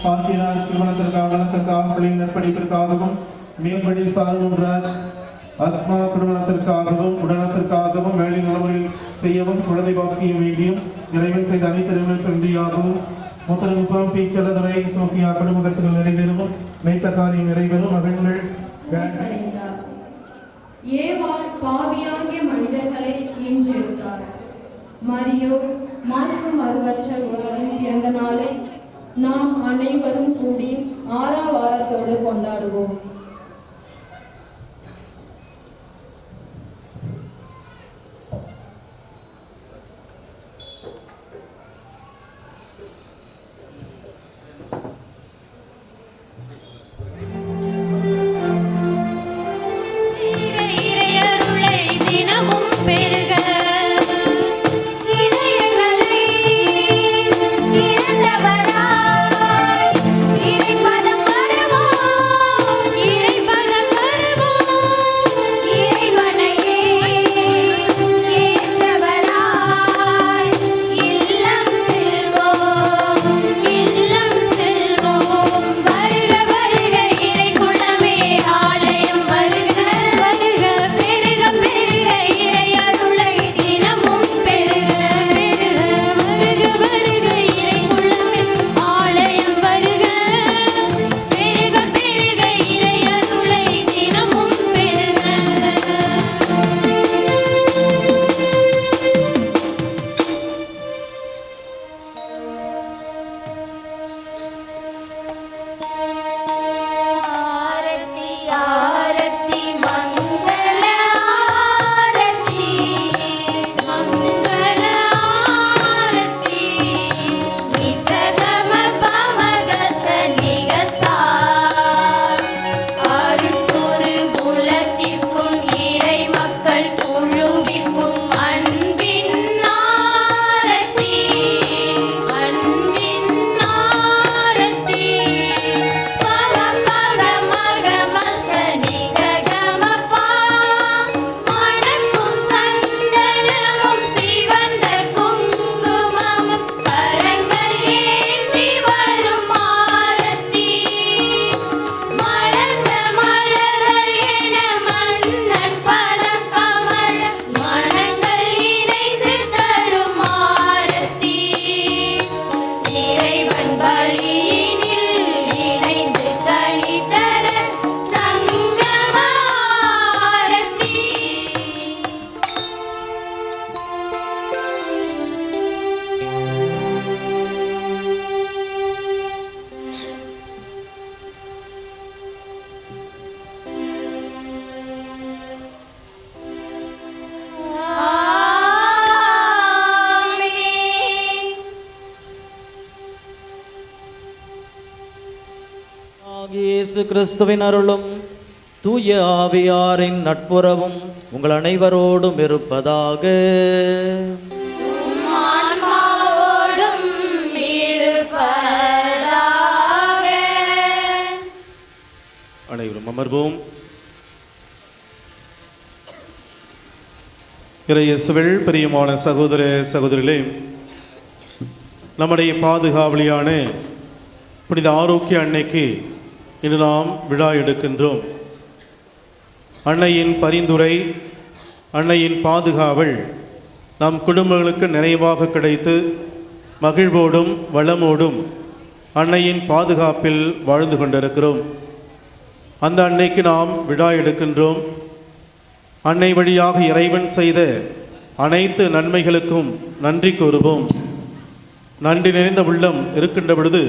பாக்கியராஜ் திருமணத்திற்காக நற்படிப்பிற்காகவும் மேம்படி சார்ந்த அஸ்மா திருமணத்திற்காகவும் உடனத்திற்காகவும் வேலை நலமுறையில் செய்யவும் குழந்தை பாக்கியம் வேண்டியும் இறைவன் செய்த அனைத்து நன்மையாகவும் முத்தரங்குப்பம் பீச்சலதுரை சோபியா குடும்பத்தில் நிறைவேறும் மெய்த்த காரியம் நிறைவேறும் மகன்கள் ஏவாள் பாவியாகிய மனிதர்களை ஈன்றெடுத்தார். மரியோ மாசம் அருவற்ற ஒருவரின் பிறந்த நாளை நாம் அனைவரும் கூடி ஆரவாரத்தோடு கொண்டாடுவோம். இயேசு கிறிஸ்துவின் அருளும் தூய ஆவியாரின் நட்புறவும் உங்கள் அனைவரோடும் இருப்பதாக. அனைவரும் அமர்வோம். இயேசுவில் பிரியமான சகோதர சகோதரிகளே, நம்முடைய பாதுகாவலியான புனித ஆரோக்கிய அன்னைக்கு இன்று நாம் விழா எடுக்கின்றோம். அன்னையின் பரிந்துரை, அன்னையின் பாதுகாவல் நம் குடும்பங்களுக்கு நிறைவாக கிடைத்து மகிழ்வோடும் வளமோடும் அன்னையின் பாதுகாப்பில் வாழ்ந்து கொண்டிருக்கிறோம். அந்த அன்னைக்கு நாம் விழா எடுக்கின்றோம். அன்னை வழியாக இறைவன் செய்த அனைத்து நன்மைகளுக்கும் நன்றி கூறுவோம். நன்றி நிறைந்த உள்ளம் இருக்கின்ற பொழுது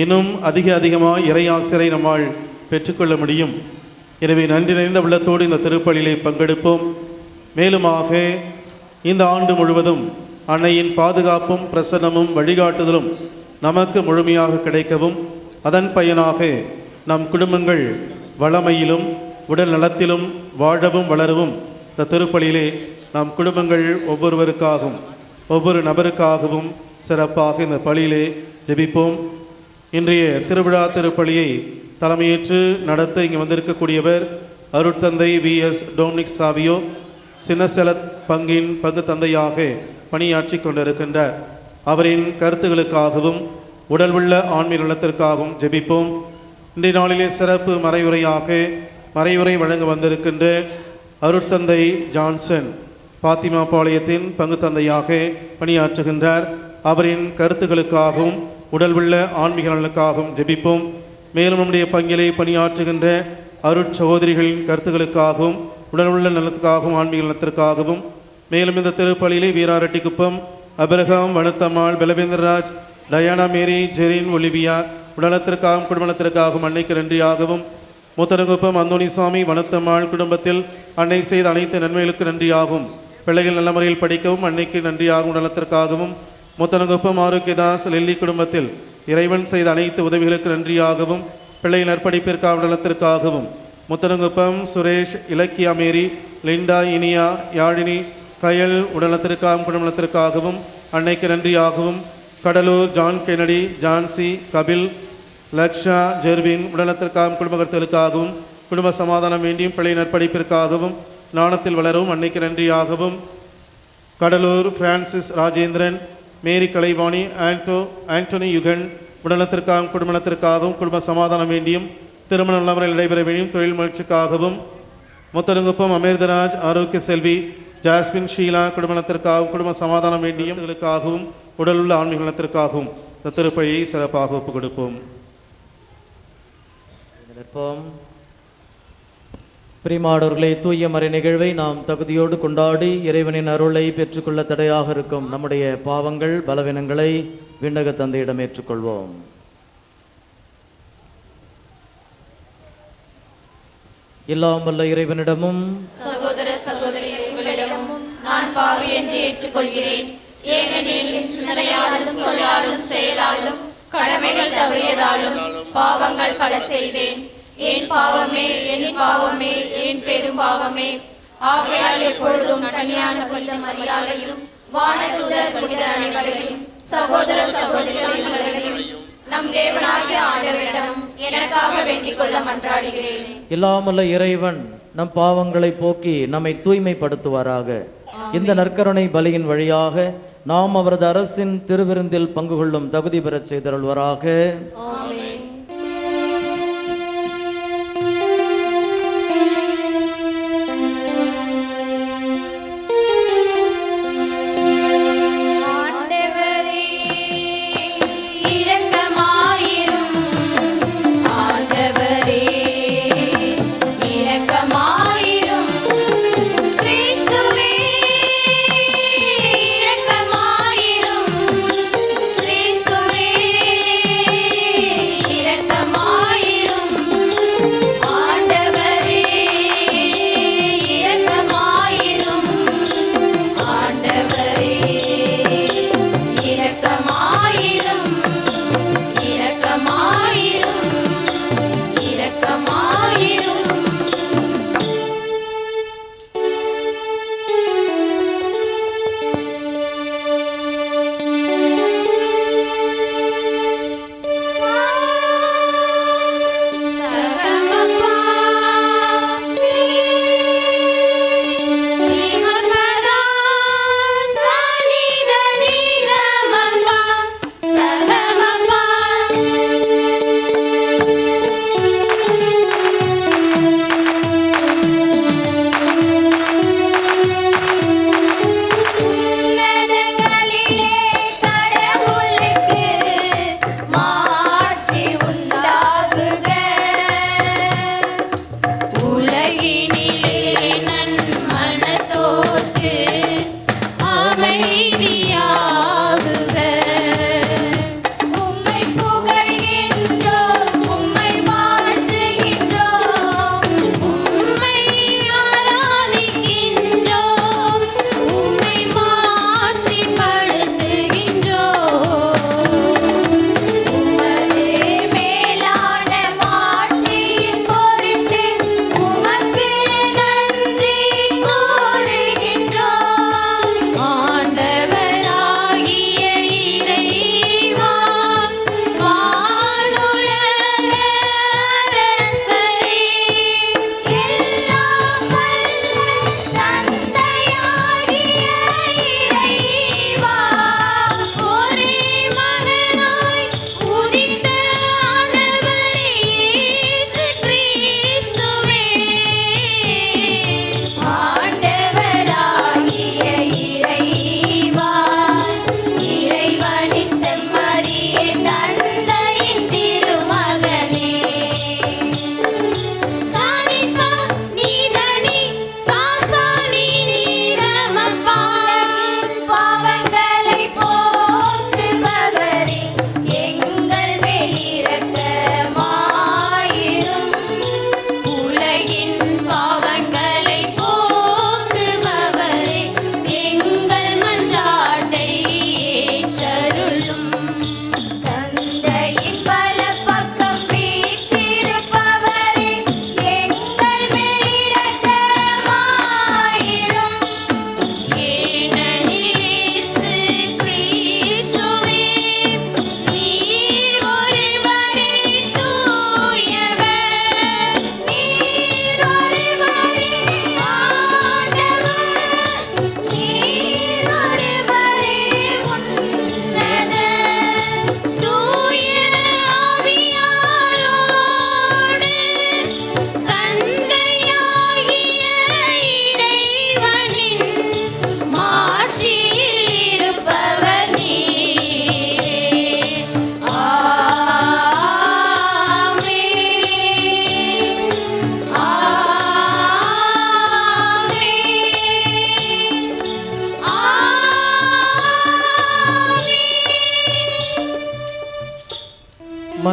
இன்னும் அதிகமாக இறையாசிரை நம்மால் பெற்றுக்கொள்ள முடியும். எனவே நன்றி நிறைந்த உள்ளத்தோடு இந்த திருப்பலியிலே பங்கெடுப்போம். மேலுமாக இந்த ஆண்டு முழுவதும் அன்னையின் பாதுகாப்பும் பிரசன்னமும் வழிகாட்டுதலும் நமக்கு முழுமையாக கிடைக்கவும், அதன் பயனாக நம் குடும்பங்கள் வளமையிலும் உடல் நலத்திலும் வாழவும் வளரவும் இந்த திருப்பலியிலே நம் குடும்பங்கள் ஒவ்வொருவருக்காகவும் ஒவ்வொரு நபருக்காகவும் சிறப்பாக இந்த பலியிலே ஜெபிப்போம். இன்றைய திருவிழா திருப்பலியை தலைமையேற்று நடத்த இங்கே வந்திருக்கக்கூடியவர் அருட்தந்தை VS டொமினிக் சாவியோ. சின்னசெலத் பங்கு தந்தையாக பணியாற்றி கொண்டிருக்கின்றார். அவரின் கருத்துகளுக்காகவும் உடல் உள்ள ஆன்மீக நலத்திற்காகவும் ஜெபிப்போம். இன்றைய நாளிலே சிறப்பு மறையுரை வழங்க வந்திருக்கின்ற அருட்தந்தை ஜான்சன் பாத்திமா பாளையத்தின் பங்கு தந்தையாக பணியாற்றுகின்றார். அவரின் கருத்துக்களுக்காகவும் உடல் உள்ள ஆன்மீக நலனுக்காகவும் ஜெபிப்போம். மேலும் நம்முடைய பங்கிலே பணியாற்றுகின்ற அருட்சகோதரிகளின் கருத்துக்களுக்காகவும் உடல் உள்ள நலத்துக்காகவும் ஆன்மீக நலத்திற்காகவும், மேலும் இந்த திருப்பலியிலே வீராரெட்டிக்குப்பம் அபிரகாம், வனத்தம்மாள், பலவேந்திரராஜ், டயானா மேரி, ஜெரின், ஒலிவியா உடலத்திற்காகவும் குடும்பத்திற்காகவும் அன்னைக்கு நன்றியாகவும், முத்தரங்குப்பம் அந்தோணிசாமி, வனத்தம்மாள் குடும்பத்தில் அன்னை செய்த அனைத்து நன்மைகளுக்கு நன்றியாகும், பிள்ளைகள் நல்ல முறையில் படிக்கவும் அன்னைக்கு நன்றியாகும் நலத்திற்காகவும், முத்தரங்குப்பம் ஆரோக்கியதாஸ் லெல்லி குடும்பத்தில் இறைவன் செய்த அனைத்து உதவிகளுக்கு நன்றியாகவும், பிள்ளைகள் நற்படிப்பிற்காக நலத்திற்காகவும், முத்தரங்குப்பம் சுரேஷ், இலக்கியா மேரி, லிண்டா, இனியா, யாழினி, கயல் உடலத்திற்காகவும் குடும்பத்திற்காகவும் அன்னைக்கு நன்றியாகவும், கடலூர் ஜான் கெனடி, ஜான்சி, கபில், லக்ஷா, ஜெர்வின் உடலத்திற்காகவும் குடும்பத்திற்காகவும் குடும்ப சமாதானம் வேண்டியும் பிள்ளை நற்படிப்பிற்காகவும் நாணத்தில் வளரவும் அன்னைக்கு நன்றியாகவும், கடலூர் பிரான்சிஸ் ராஜேந்திரன், மேரி கலைவாணி, ஆண்டோனி யுகன் உடலத்திற்காகவும் குடும்பத்திற்காகவும் குடும்ப சமாதானம் வேண்டியும் திருமண நல்லவரில் நடைபெற வேண்டியும் தொழில் முயற்சிக்காகவும், முத்தரங்குப்பம் அமிர்தராஜ், ஆரோக்கிய செல்வி, ஜாஸ்மின், ஷீலா குடும்பத்திற்காகவும் குடும்ப சமாதானம் வேண்டியும் இதற்காகவும் உடல் உள்ள ஆன்மீக நலத்திற்காகவும் இந்த திருப்பலியை சிறப்பாக ஒப்புக் கொடுப்போம். பிரிமாடவர்களை தூய மறை நிகழ்வை நாம் தகுதியோடு கொண்டாடி இறைவனின் அருளை பெற்றுக்கொள்ள தடையாக இருக்கும் நம்முடைய பாவங்கள் பலவீனங்களை விண்ணக தந்தையிடம் ஏற்றுக்கொள்வோம். எல்லாம் வல்ல இறைவனிடமும் சகோதர சகோதரி உங்களிடமும் நான் பாவி என்று ஏற்றுக்கொள்கிறேன். ஏனெனில் சிந்தனையாலும் சொல்லாலும் செயலாலும் கடமைகள் தவறியதாலும் பாவங்கள் பல செய்தேன். என் பாவமே என் பெரும் பாவமே. ஆகையால் எப்பொழுதும் கன்னியான புனித மரியாதையும் வானதூதர் புனித அனைவரையும் சகோதர சகோதரிகளையும் நம் தேவனாகிய ஆண்டவரிடம் எனக்காக வேண்டிக் கொள்ள மன்றாடுகிறேன். எல்லாம் வல்ல இறைவன் நம் பாவங்களை போக்கி நம்மை தூய்மைப்படுத்துவாராக. இந்த நற்கருணை பலியின் வழியாக நாம் அவரது அரசின் திருவிருந்தில் பங்கு கொள்ளும் தகுதி பெறச் செய்தருள்வராக.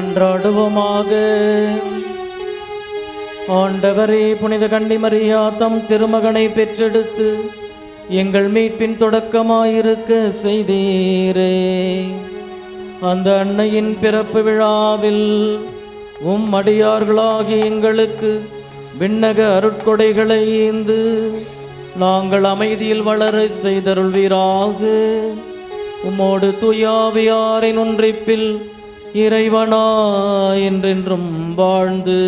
மன்றாடுவோமாக. ஆண்டவரே, புனித கன்னிமரியா தம் திருமகனை பெற்றெடுத்து எங்கள் மீட்பின் தொடக்கமாயிருக்க செய்தீரே. அந்த அன்னையின் பிறப்பு விழாவில் அடியார்களாகி எங்களுக்கு விண்ணக அருட்கொடைகளை ஈந்து நாங்கள் அமைதியில் வளர செய்தருள்வீராக. உம்மோடு தூயாவியாரின் ஒன்றிப்பில் இறைவனா என்றென்றும் வாழ்ந்து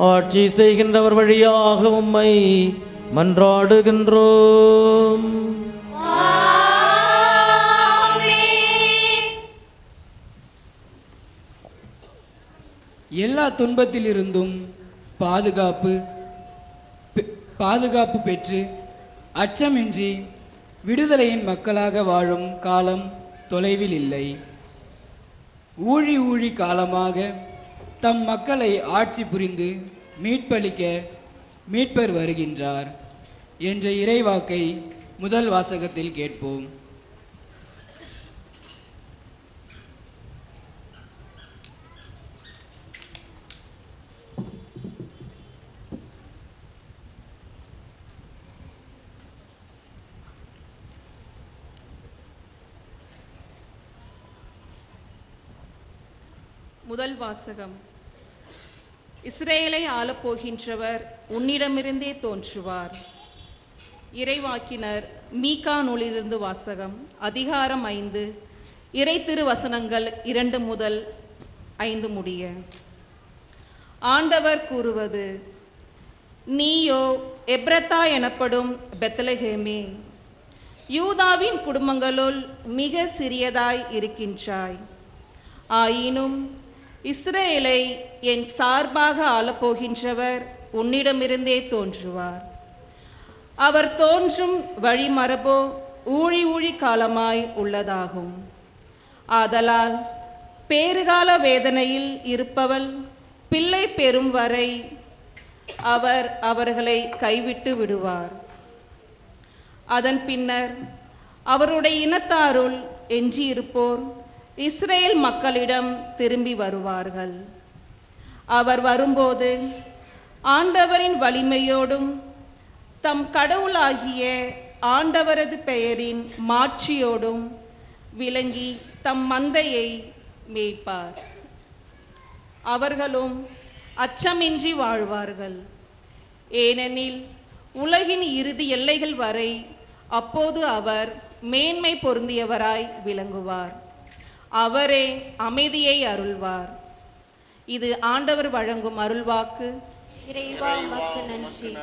ஆட்சி செய்கின்றவர் வழியாக உம்மை மன்றாடுகின்றோம். எல்லா துன்பத்திலிருந்தும் பாதுகாப்பு பெற்று அச்சமின்றி விடுதலையின் மக்களாக வாழும் காலம் தொலைவில் இல்லை. ஊழி காலமாக தம் மக்களை ஆட்சி புரிந்து மீட்பளிக்க மீட்பர் வருகின்றார் என்ற இறைவாக்கை முதல் வாசகத்தில் கேட்போம். முதல் வாசகம். இஸ்ரேலை ஆளப்போகின்றவர் உன்னிடமிருந்தே தோன்றுவார். இறைவாக்கினர் மீகா நூலிலிருந்து வாசகம். அதிகாரம் 5, இறை திருவசனங்கள் 2 முதல் 5 முடிய. ஆண்டவர் கூறுவது: நீயோ எப்ரத்தா எனப்படும் பெத்லகேமே, யூதாவின் குடும்பங்களுள் மிக சிறியதாய் இருக்கின்றாய். ஆயினும் இஸ்ரேலை என் சார்பாக ஆளப்போகின்றவர் உன்னிடமிருந்தே தோன்றுவார். அவர் தோன்றும் வழிமரபோ ஊழி காலமாய் உள்ளதாகும். ஆதலால் பேறுகால வேதனையில் இருப்பவள் பிள்ளை பெறும் வரை அவர் அவர்களை கைவிட்டு விடுவார். அதன் பின்னர் அவருடைய இனத்தாருள் எஞ்சியிருப்போர் இஸ்ரேல் மக்களிடம் திரும்பி வருவார்கள். அவர் வரும்போது ஆண்டவரின் வலிமையோடும் தம் கடவுளாகிய ஆண்டவரது பெயரின் மாட்சியோடும் விளங்கி தம் மந்தையை மேய்ப்பார். அவர்களும் அச்சமின்றி வாழ்வார்கள். ஏனெனில் உலகின் இறுதி எல்லைகள் வரை அப்போது அவர் மேன்மை பொருந்தியவராய் விளங்குவார். அவரே அமைதியை அருள்வார். இது ஆண்டவர் வழங்கும் அருள்வாக்கு. இறைவா உமக்கு நன்றி.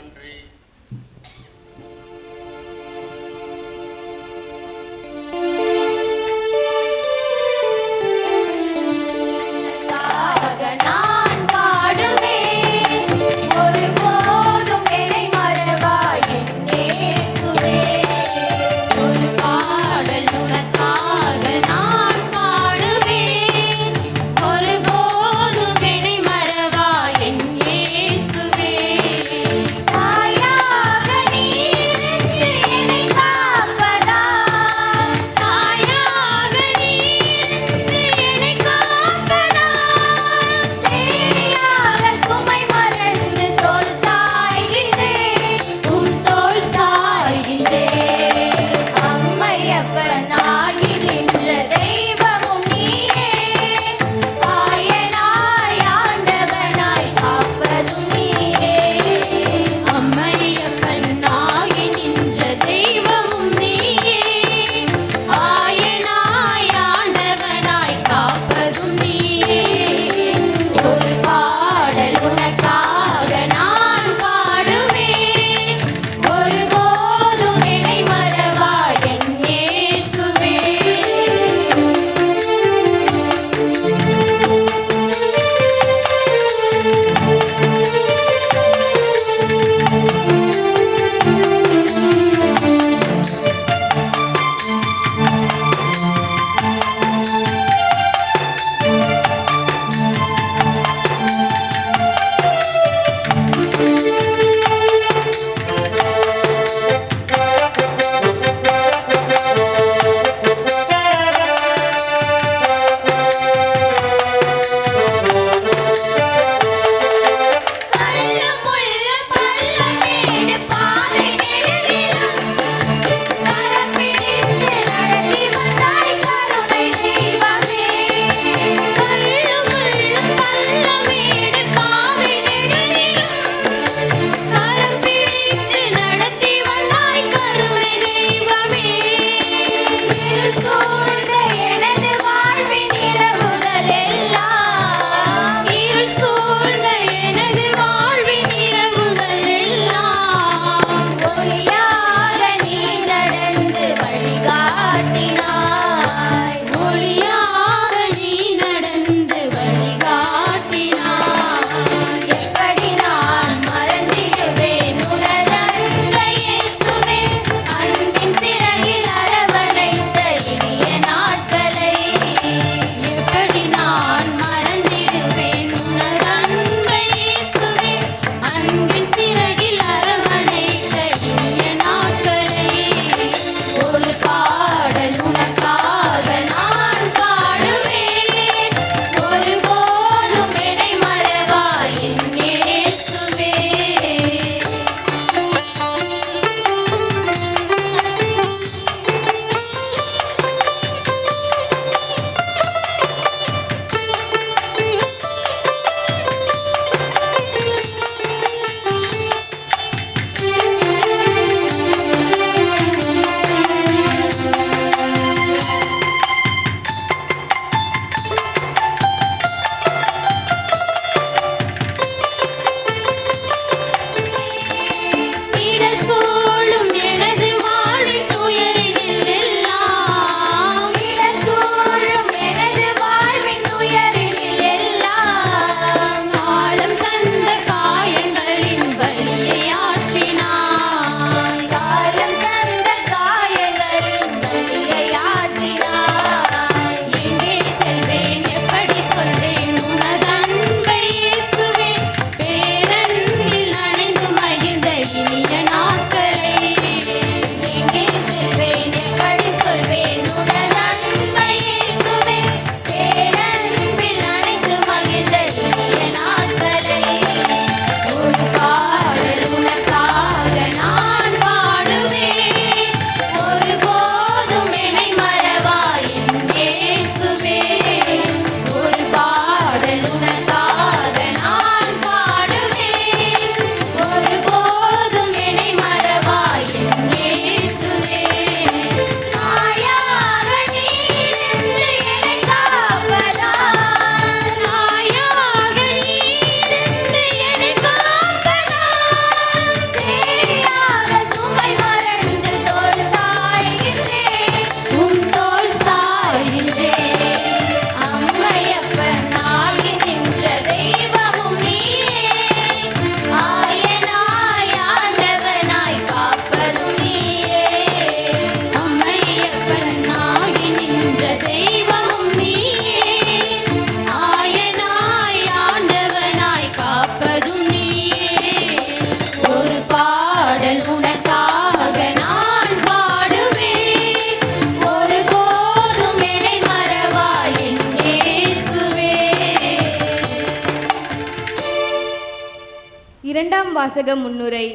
இரண்டாம் வாசக முன்னுரை.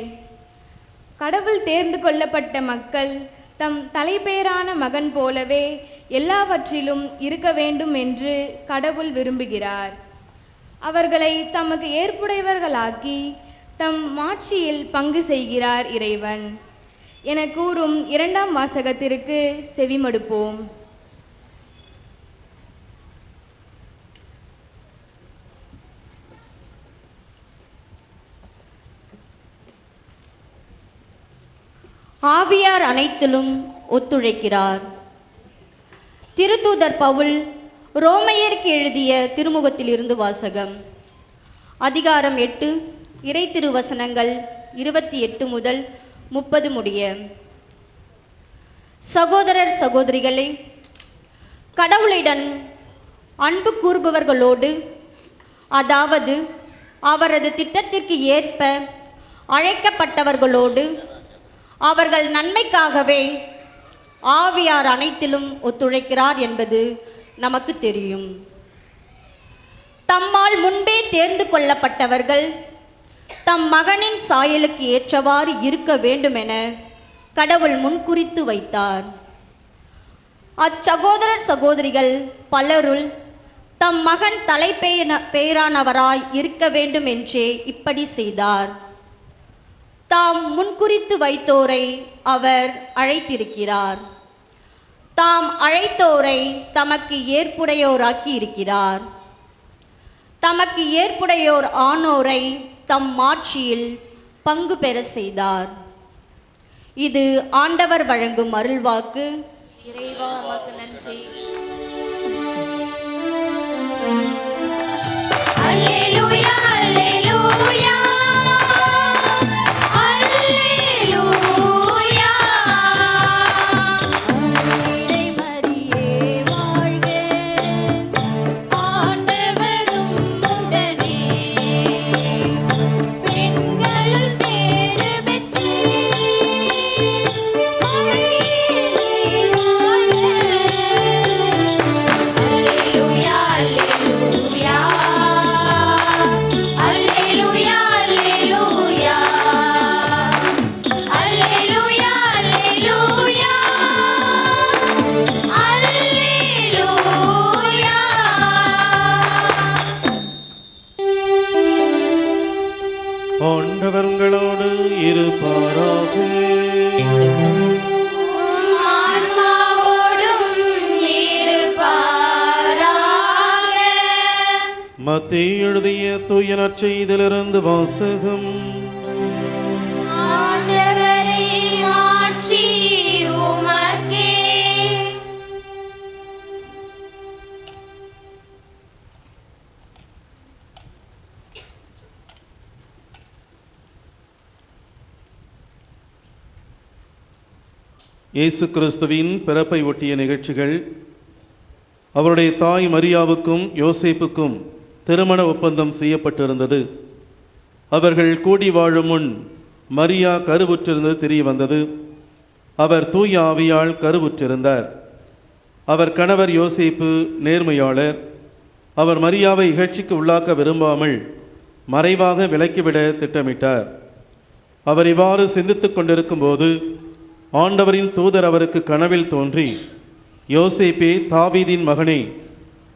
கடவுள் தேர்ந்து கொள்ளப்பட்ட மக்கள் தம் தலைப்பேரான மகன் போலவே எல்லாவற்றிலும் இருக்க வேண்டும் என்று கடவுள் விரும்புகிறார். அவர்களை தமக்கு ஏற்புடையவர்களாக்கி தம் மாட்சியில் பங்கு செய்கிறார் இறைவன் என கூறும் இரண்டாம் வாசகத்திற்கு செவிமடுப்போம். ஆவியார் அனைத்திலும் ஒத்துழைக்கிறார். திருத்தூதர் பவுல் ரோமையருக்கு எழுதிய திருமுகத்திலிருந்து வாசகம். அதிகாரம் 8 இறை திருவசனங்கள் 28 முதல் 30 முடிய. சகோதரர் சகோதரிகளே, கடவுளிடம் அன்பு கூறுபவர்களோடு, அதாவது அவரது திட்டத்திற்கு ஏற்ப அழைக்கப்பட்டவர்களோடு, அவர்கள் நன்மைக்காகவே ஆவியார் அனைத்திலும் ஒத்துழைக்கிறார் என்பது நமக்கு தெரியும். தம்மால் முன்பே தேர்ந்து கொள்ளப்பட்டவர்கள் தம் மகனின் சாயலுக்கு ஏற்றவாறு இருக்க வேண்டுமென கடவுள் முன்குறித்து வைத்தார். அச்சகோதரர் சகோதரிகள் பலருள் தம் மகன் தலைப்பேரானவராய் இருக்க வேண்டும் என்றே இப்படி செய்தார். தாம் முன்குறித்து வைத்தோரை அவர் அழைத்திருக்கிறார். தாம் அழைத்தோரை தமக்கு ஏற்புடையோராக்கி இருக்கிறார். தமக்கு ஏற்புடையோர் ஆனோரை தம் மாட்சியில் பங்கு பெற செய்தார். இது ஆண்டவர் வழங்கும் அருள்வாக்கு. இறைவா உமக்கு நன்றி. அல்லேலூயா அல்லேலூயா. ஆண்டவர் உங்களோடு இருப்பாராக. மத்தேயு எழுதிய தூய நற்செய்தியிலிருந்து வாசகம். இயேசு கிறிஸ்துவின் பிறப்பை ஒட்டிய நிகழ்ச்சிகள். அவருடைய தாய் மரியாவுக்கும் யோசேப்புக்கும் திருமண ஒப்பந்தம் செய்யப்பட்டிருந்தது. அவர்கள் கூடி வாழும் முன் மரியா கருவுற்றிருந்தது தெரிய வந்தது. அவர் தூய ஆவியால் கருவுற்றிருந்தார். அவர் கணவர் யோசேப்பு நேர்மையாளர். அவர் மரியாவை இகழ்ச்சிக்கு உள்ளாக்க விரும்பாமல் மறைவாக விலக்கிவிட திட்டமிட்டார். அவர் இவ்வாறு சிந்தித்துக் கொண்டிருக்கும் போது ஆண்டவரின் தூதர் அவருக்கு கனவில் தோன்றி, யோசேப்பே, தாவீதின் மகனே,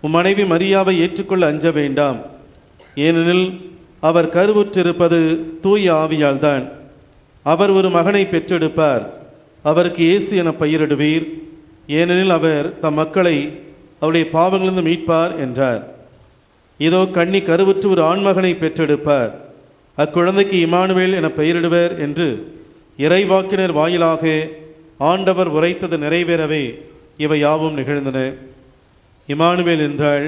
உம் மனைவி மரியாவை ஏற்றுக்கொள்ள அஞ்ச வேண்டாம். ஏனெனில் அவர் கருவுற்றிருப்பது தூய ஆவியால் தான். அவர் ஒரு மகனை பெற்றெடுப்பார். அவருக்கு இயேசு என பெயரிடுவீர். ஏனெனில் அவர் தம் மக்களை அவருடைய பாவங்களிலிருந்து மீட்பார் என்றார். இதோ கன்னி கருவுற்று ஒரு ஆண்மகனை பெற்றெடுப்பார். அக்குழந்தைக்கு இமானுவேல் என பெயரிடுவர் என்று இறைவாக்கினர் வாயிலாக ஆண்டவர் உரைத்தது நிறைவேறவே இவை யாவும் நிகழ்ந்தன. இமானுவேல் என்றால்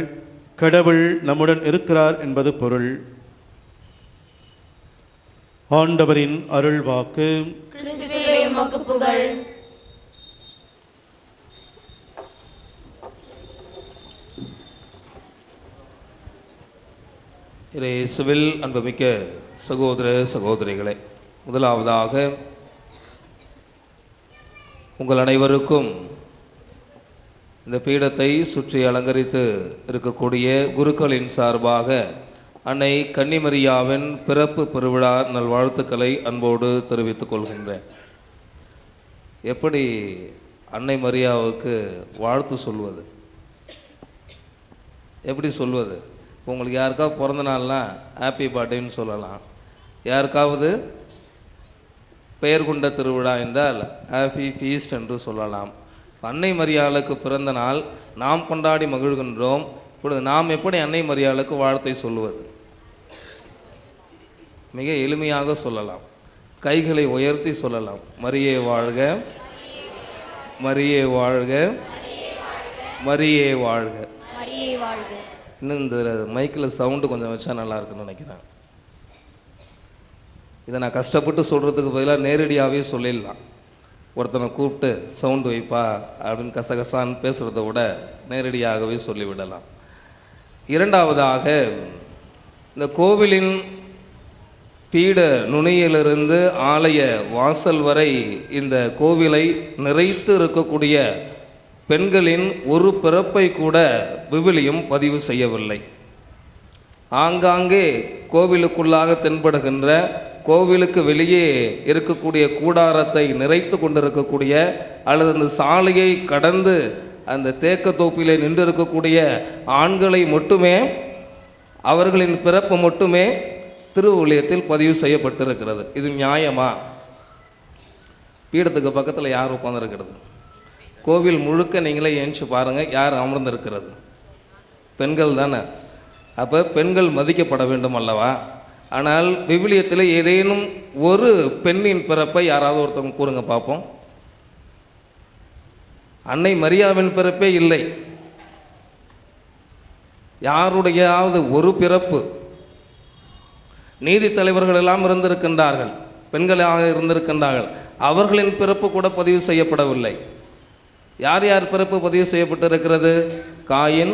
கடவுள் நம்முடன் இருக்கிறார் என்பது பொருள். ஆண்டவரின் அருள் வாக்கு. கிறிஸ்துவே உமக்கு புகழ். இயேசுவில் அன்புமிக்க சகோதர சகோதரிகளே, முதலாவதாக உங்கள் அனைவருக்கும் இந்த பீடத்தை சுற்றி அலங்கரித்து இருக்கக்கூடிய குருக்களின் சார்பாக அன்னை கன்னிமரியாவின் பிறப்பு பெருவிழா நல்வாழ்த்துக்களை அன்போடு தெரிவித்துக் கொள்கின்றேன். எப்படி அன்னை மரியாவுக்கு வாழ்த்து சொல்வது, எப்படி சொல்வது? இப்போ உங்களுக்கு யாருக்காவது பிறந்த நாள்னா ஹாப்பி பர்த்டேன்னு சொல்லலாம், யாருக்காவது பெயர் கொண்ட திருவிழா என்றால் ஹாப்பி ஃபீஸ்ட் என்று சொல்லலாம். அன்னை மரியாளுக்கு பிறந்த நாள் நாம் கொண்டாடி மகிழ்கின்றோம். இப்பொழுது நாம் எப்படி அன்னை மரியாளுக்கு வாழ்த்தை சொல்வது? மிக எளிமையாக சொல்லலாம், கைகளை உயர்த்தி சொல்லலாம். மரியே வாழ்க, மரியே வாழ்க, மரியே வாழ்க. மரியே வாழ்க. இன்னும் இந்த மைக்கில் சவுண்டு கொஞ்சம் வச்சா நல்லா இருக்குன்னு நினைக்கிறேன். இதை நான் கஷ்டப்பட்டு சொல்கிறதுக்கு பதிலாக நேரடியாகவே சொல்லிடலாம். ஒருத்தனை கூப்பிட்டு சவுண்டு வைப்பா அப்படின்னு கசகசான்னு பேசுகிறத விட நேரடியாகவே சொல்லிவிடலாம். இரண்டாவதாக, இந்த கோவிலின் பீட நுனியிலிருந்து ஆலய வாசல் வரை இந்த கோவிலை நிறைத்து இருக்கக்கூடிய பெண்களின் ஒரு பிறப்பை கூட விவிலியம் பதிவு செய்யவில்லை. ஆங்காங்கே கோவிலுக்குள்ளாக தென்படுகின்ற, கோவிலுக்கு வெளியே இருக்கக்கூடிய கூடாரத்தை நிறைத்து கொண்டிருக்கக்கூடிய, அல்லது அந்த சாலையை கடந்து அந்த தேக்கத்தோப்பிலே நின்று இருக்கக்கூடிய ஆண்களை மட்டுமே, அவர்களின் பிறப்பு மட்டுமே திருவிவிலியத்தில் பதிவு செய்யப்பட்டிருக்கிறது. இது நியாயமா? பீடத்துக்கு பக்கத்தில் யார் உட்கார்ந்துருக்கிறது? கோவில் முழுக்க நீங்களே ஏஞ்சி பாருங்கள், யார் அமர்ந்திருக்கிறது? பெண்கள் தானே. அப்போ பெண்கள் மதிக்கப்பட வேண்டும் அல்லவா? ஆனால் விவிலியத்தில் ஏதேனும் ஒரு பெண்ணின் பிறப்பை யாராவது ஒருத்தவங்க கூறுங்க பார்ப்போம். அன்னை மரியாவின் பிறப்பே இல்லை. யாருடையாவது ஒரு பிறப்பு, நீதி தலைவர்கள் எல்லாம் இருந்திருக்கின்றார்கள், பெண்களாக இருந்திருக்கின்றார்கள், அவர்களின் பிறப்பு கூட பதிவு செய்யப்படவில்லை. யார் யார் பிறப்பு பதிவு செய்யப்பட்டிருக்கிறது? காயின்,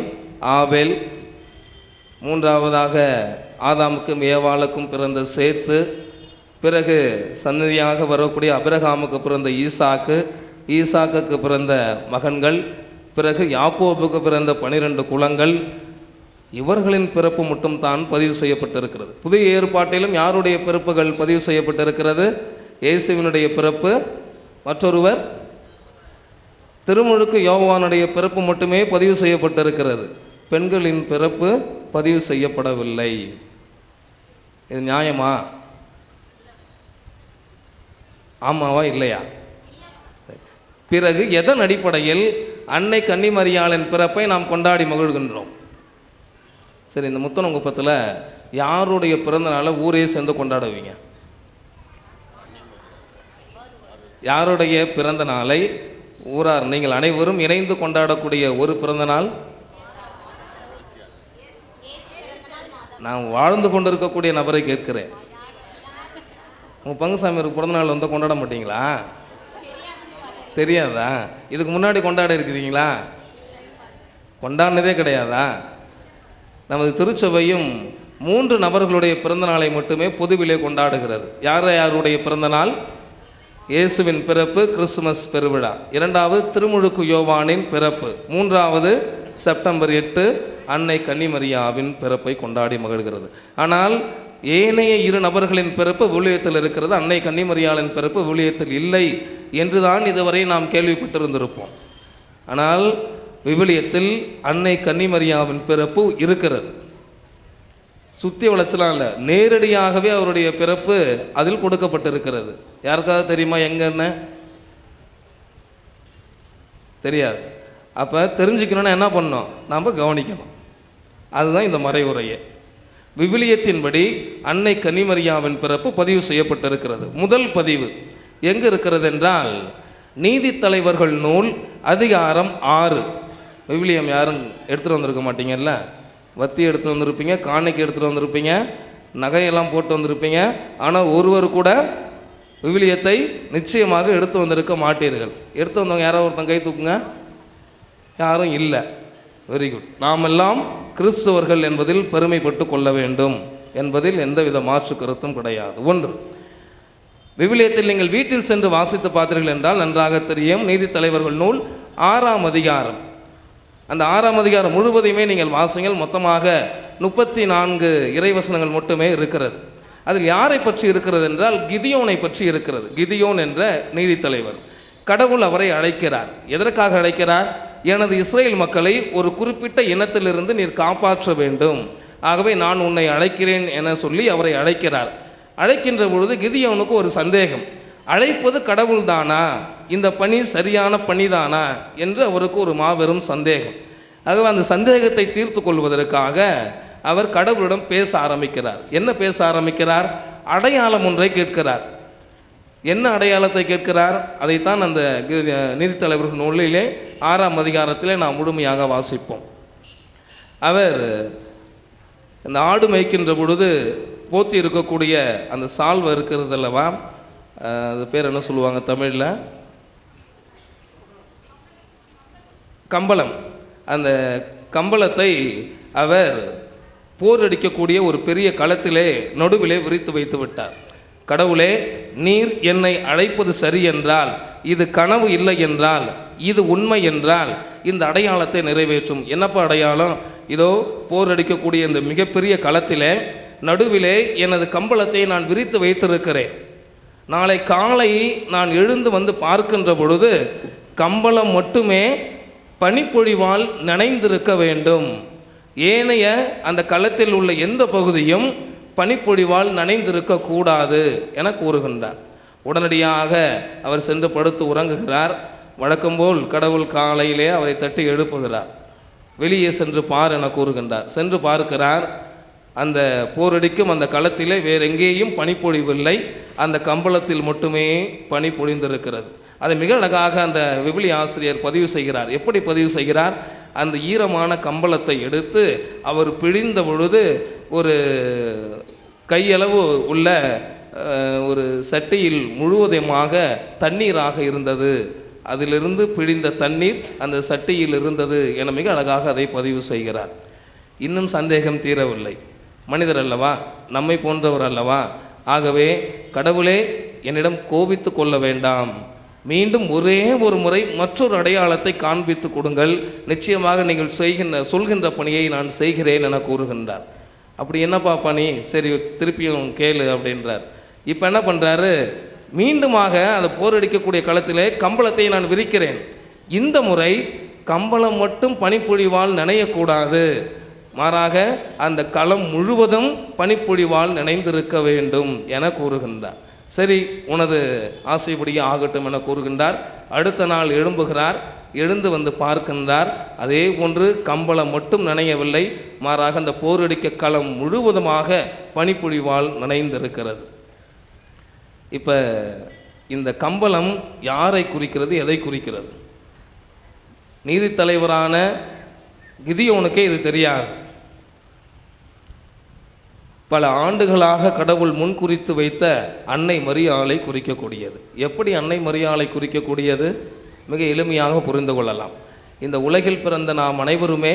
ஆபேல், மூன்றாவதாக ஆதாமுக்கும் ஏவாளுக்கும் பிறந்த சேத்து, பிறகு சன்னதியாக வரக்கூடிய அபிரகாமுக்கு பிறந்த ஈசாக்கு, ஈசாக்குக்கு பிறந்த மகன்கள், பிறகு யாக்கோபுக்கு பிறந்த 12 குலங்கள், இவர்களின் பிறப்பு மட்டும் தான் பதிவு செய்யப்பட்டிருக்கிறது. புதிய ஏற்பாட்டிலும் யாருடைய பிறப்புகள் பதிவு செய்யப்பட்டிருக்கிறது? இயேசுவினுடைய பிறப்பு, மற்றொருவர் திருமுழுக்கு யோவானுடைய பிறப்பு மட்டுமே பதிவு செய்யப்பட்டிருக்கிறது. பெண்களின் பிறப்பு பதிவு செய்யப்படவில்லை. இது நியாயமா? ஆமாவா இல்லையா? பிறகு எதன் அடிப்படையில் அன்னை கன்னிமரியாளின் பிறப்பை நாம் கொண்டாடி மகிழ்கின்றோம்? சரி, இந்த முத்தனங்குப்பத்தில் யாருடைய பிறந்த நாளை ஊரே சேர்ந்து கொண்டாடுவீங்க? யாருடைய பிறந்த நாளை ஊரார் நீங்கள் அனைவரும் இணைந்து கொண்டாடக்கூடிய ஒரு பிறந்த நாள்? நான் வாழ்ந்து கொண்டிருக்கக்கூடிய நபரை கேட்கிறேன். உங்கள் பங்குசாமிக்கு பிறந்த நாள் வந்து கொண்டாட மாட்டீங்களா? தெரியாதா? இதுக்கு முன்னாடி கொண்டாட இருக்கிறீங்களா? கொண்டாடினதே கிடையாதா? நமது திருச்சபையும் 3 நபர்களுடைய பிறந்த நாளை மட்டுமே பொதுவிலே கொண்டாடுகிறது. யாருடைய பிறந்த நாள்? இயேசுவின் பிறப்பு, கிறிஸ்துமஸ் பெருவிழா. 2வது திருமுழுக்கு யோவானின் பிறப்பு. 3வது செப்டம்பர் 8 அன்னை கன்னிமரியாவின் பிறப்பை கொண்டாடி மகிழ்கிறது. ஆனால் ஏனைய 2 நபர்களின் பிறப்பு விவிலியத்தில் இருக்கிறது, அன்னை கன்னிமரியாளின் பிறப்பு விவிலியத்தில் இல்லை என்றுதான் இதுவரை நாம் கேள்விப்பட்டிருந்திருப்போம். ஆனால் விவிலியத்தில் அன்னை கன்னிமரியாவின் பிறப்பு இருக்கிறது. சுத்தி வளச்சலாம் இல்லை, நேரடியாகவே அவருடைய பிறப்பு அதில் கொடுக்கப்பட்டிருக்கிறது. யாருக்காவது தெரியுமா எங்கன்னு? தெரியாது. அப்போ தெரிஞ்சுக்கணும்னா என்ன பண்ணணும்? நாம் கவனிக்கணும். அதுதான் இந்த மறைவுரையே. விவிலியத்தின்படி அன்னை கன்னிமரியாவின் பிறப்பு பதிவு செய்யப்பட்டிருக்கிறது. முதல் பதிவு எங்கு இருக்கிறது என்றால், நீதி தலைவர்கள் நூல் அதிகாரம் 6. விவிலியம் யாரும் எடுத்துகிட்டு வந்திருக்க மாட்டீங்கல்ல? வத்தி எடுத்துகிட்டு வந்திருப்பீங்க, காணிக்கு எடுத்துகிட்டு வந்திருப்பீங்க, நகையெல்லாம் போட்டு வந்திருப்பீங்க. ஆனால் ஒருவர் கூட விவிலியத்தை நிச்சயமாக எடுத்து வந்திருக்க மாட்டீர்கள். எடுத்து வந்தவங்க யாராவது ஒருத்தன் கை தூக்குங்க. யாரும் இல்லை. Very good. நாம் எல்லாம் கிறிஸ்தவர்கள் என்பதில் பெருமைப்பட்டு கொள்ள வேண்டும் என்பதில் எந்தவித மாற்று கருத்தும் கிடையாது. 1, விவிலியத்தில் நீங்கள் வீட்டில் சென்று வாசித்து பார்த்தீர்கள் என்றால் நன்றாக தெரியும். நீதி தலைவர்கள் நூல் 6ஆம் அதிகாரம். அந்த 6ஆம் அதிகாரம் முழுவதையுமே நீங்கள் வாசிங்கள். மொத்தமாக 34 இறைவசனங்கள் மட்டுமே இருக்கிறது. அதில் யாரை பற்றி இருக்கிறது என்றால் கிதியோனை பற்றி இருக்கிறது. கிதியோன் என்ற நீதித்தலைவர். கடவுள் அவரை அழைக்கிறார். எதற்காக அழைக்கிறார்? எனது இஸ்ரேல் மக்களை ஒரு குறிப்பிட்ட இனத்திலிருந்து நீர் காப்பாற்ற வேண்டும், ஆகவே நான் உன்னை அழைக்கிறேன் என சொல்லி அவரை அழைக்கிறார். அழைக்கின்ற பொழுது கிதியோனுக்கு ஒரு சந்தேகம், அழைப்பது கடவுள் தானா, இந்த பணி சரியான பணிதானா என்று அவருக்கு ஒரு மாபெரும் சந்தேகம். ஆகவே அந்த சந்தேகத்தை தீர்த்து கொள்வதற்காக அவர் கடவுளிடம் பேச ஆரம்பிக்கிறார். என்ன பேச ஆரம்பிக்கிறார்? அடையாளம் ஒன்றை கேட்கிறார். என்ன அடையாளத்தை கேட்கிறார்? அதைத்தான் அந்த நீதித்தலைவர்கள் நூலிலே 6ஆம் அதிகாரத்திலே நாம் முழுமையாக வாசிப்போம். அவர் இந்த ஆடு மேய்க்கின்ற பொழுது போத்தி இருக்கக்கூடிய அந்த சால்வை இருக்கிறது அல்லவா, அது பேர் என்ன சொல்லுவாங்க தமிழில்? கம்பளம். அந்த கம்பளத்தை அவர் போர் அடிக்கக்கூடிய ஒரு பெரிய களத்திலே நடுவிலே விரித்து வைத்து விட்டார். கடவுளே, நீர் என்னை அழைப்பது சரி என்றால், இது கனவு இல்லை என்றால், இது உண்மை என்றால் இந்த அடையாளத்தை நிறைவேற்றும். என்னப்பா அடையாளம்? இதோ போர் அடிக்கக்கூடிய இந்த மிகப்பெரிய களத்திலே நடுவிலே எனது கம்பளத்தை நான் விரித்து வைத்திருக்கிறேன். நாளை காலை நான் எழுந்து வந்து பார்க்கின்ற பொழுது கம்பளம் மட்டுமே பனிப்பொழிவால் நனைந்திருக்க வேண்டும். ஏனைய அந்த களத்தில் உள்ள எந்த பகுதியும் பனிப்பொழிவால் நனைந்திருக்க கூடாது என கூறுகின்றார். உடனடியாக அவர் சென்று படுத்து உறங்குகிறார். வழக்கம்போல் கடவுள் காலையிலே அவரை தட்டி எழுப்புகிறார். வெளியே சென்று பார் என கூறுகின்றார். சென்று பார்க்கிறார். அந்த போரடிக்கும் அந்த களத்திலே வேற எங்கேயும் பனிப்பொழிவில்லை, அந்த கம்பளத்தில் மட்டுமே பனி பொழிந்திருக்கிறது. அதை மிக அழகாக அந்த விவிலிய ஆசிரியர் பதிவு செய்கிறார். எப்படி பதிவு செய்கிறார்? அந்த ஈரமான கம்பளத்தை எடுத்து அவர் பிழிந்த பொழுது ஒரு கையளவு உள்ள ஒரு சட்டியில் முழுவதுமாக தண்ணீராக இருந்தது. அதிலிருந்து பிழிந்த தண்ணீர் அந்த சட்டியில் இருந்தது என மிக அழகாக அதை பதிவு செய்கிறார். இன்னும் சந்தேகம் தீரவில்லை. மனிதர் அல்லவா, நம்மை போன்றவர் அல்லவா, ஆகவே கடவுளே என்னிடம் கோபித்து கொள்ள வேண்டாம், மீண்டும் ஒரே ஒரு முறை மற்றொரு அடையாளத்தை காண்பித்து கொடுங்கள், நிச்சயமாக நீங்கள் சொல்கின்ற பணியை நான் செய்கிறேன் என கூறுகின்றார். அப்படி என்னப்பா பணி? சரி திருப்பியும் கேளு அப்படின்றார். இப்போ என்ன பண்ணுறாரு? மீண்டுமாக அந்த போரடிக்கக்கூடிய களத்திலே கம்பளத்தை நான் விரிக்கிறேன். இந்த முறை கம்பளம் மட்டும் பனிப்பொழிவால் நனையக்கூடாது, மாறாக அந்த களம் முழுவதும் பனிப்பொழிவால் நனைந்திருக்க வேண்டும் என கூறுகின்றார். சரி, உனது ஆசைப்படியே ஆகட்டும் என கூறுகின்றார். அடுத்த நாள் எழும்புகிறார். எழுந்து வந்து பார்க்கின்றார். அதே போன்று கம்பளம் மட்டும் நனையவில்லை, மாறாக அந்த போரடிக்க களம் முழுவதுமாக பனிப்பொழிவால் நனைந்திருக்கிறது. இப்போ இந்த கம்பளம் யாரை குறிக்கிறது, எதை குறிக்கிறது? நீதித்தலைவரான கிதியோனுக்கே இது தெரியாது. பல ஆண்டுகளாக கடவுள் முன்குறித்து வைத்த அன்னை மரியாளை குறிக்கக்கூடியது. எப்படி அன்னை மரியாளை குறிக்கக்கூடியது? மிக எளிமையாக புரிந்து கொள்ளலாம். இந்த உலகில் பிறந்த நாம் அனைவருமே,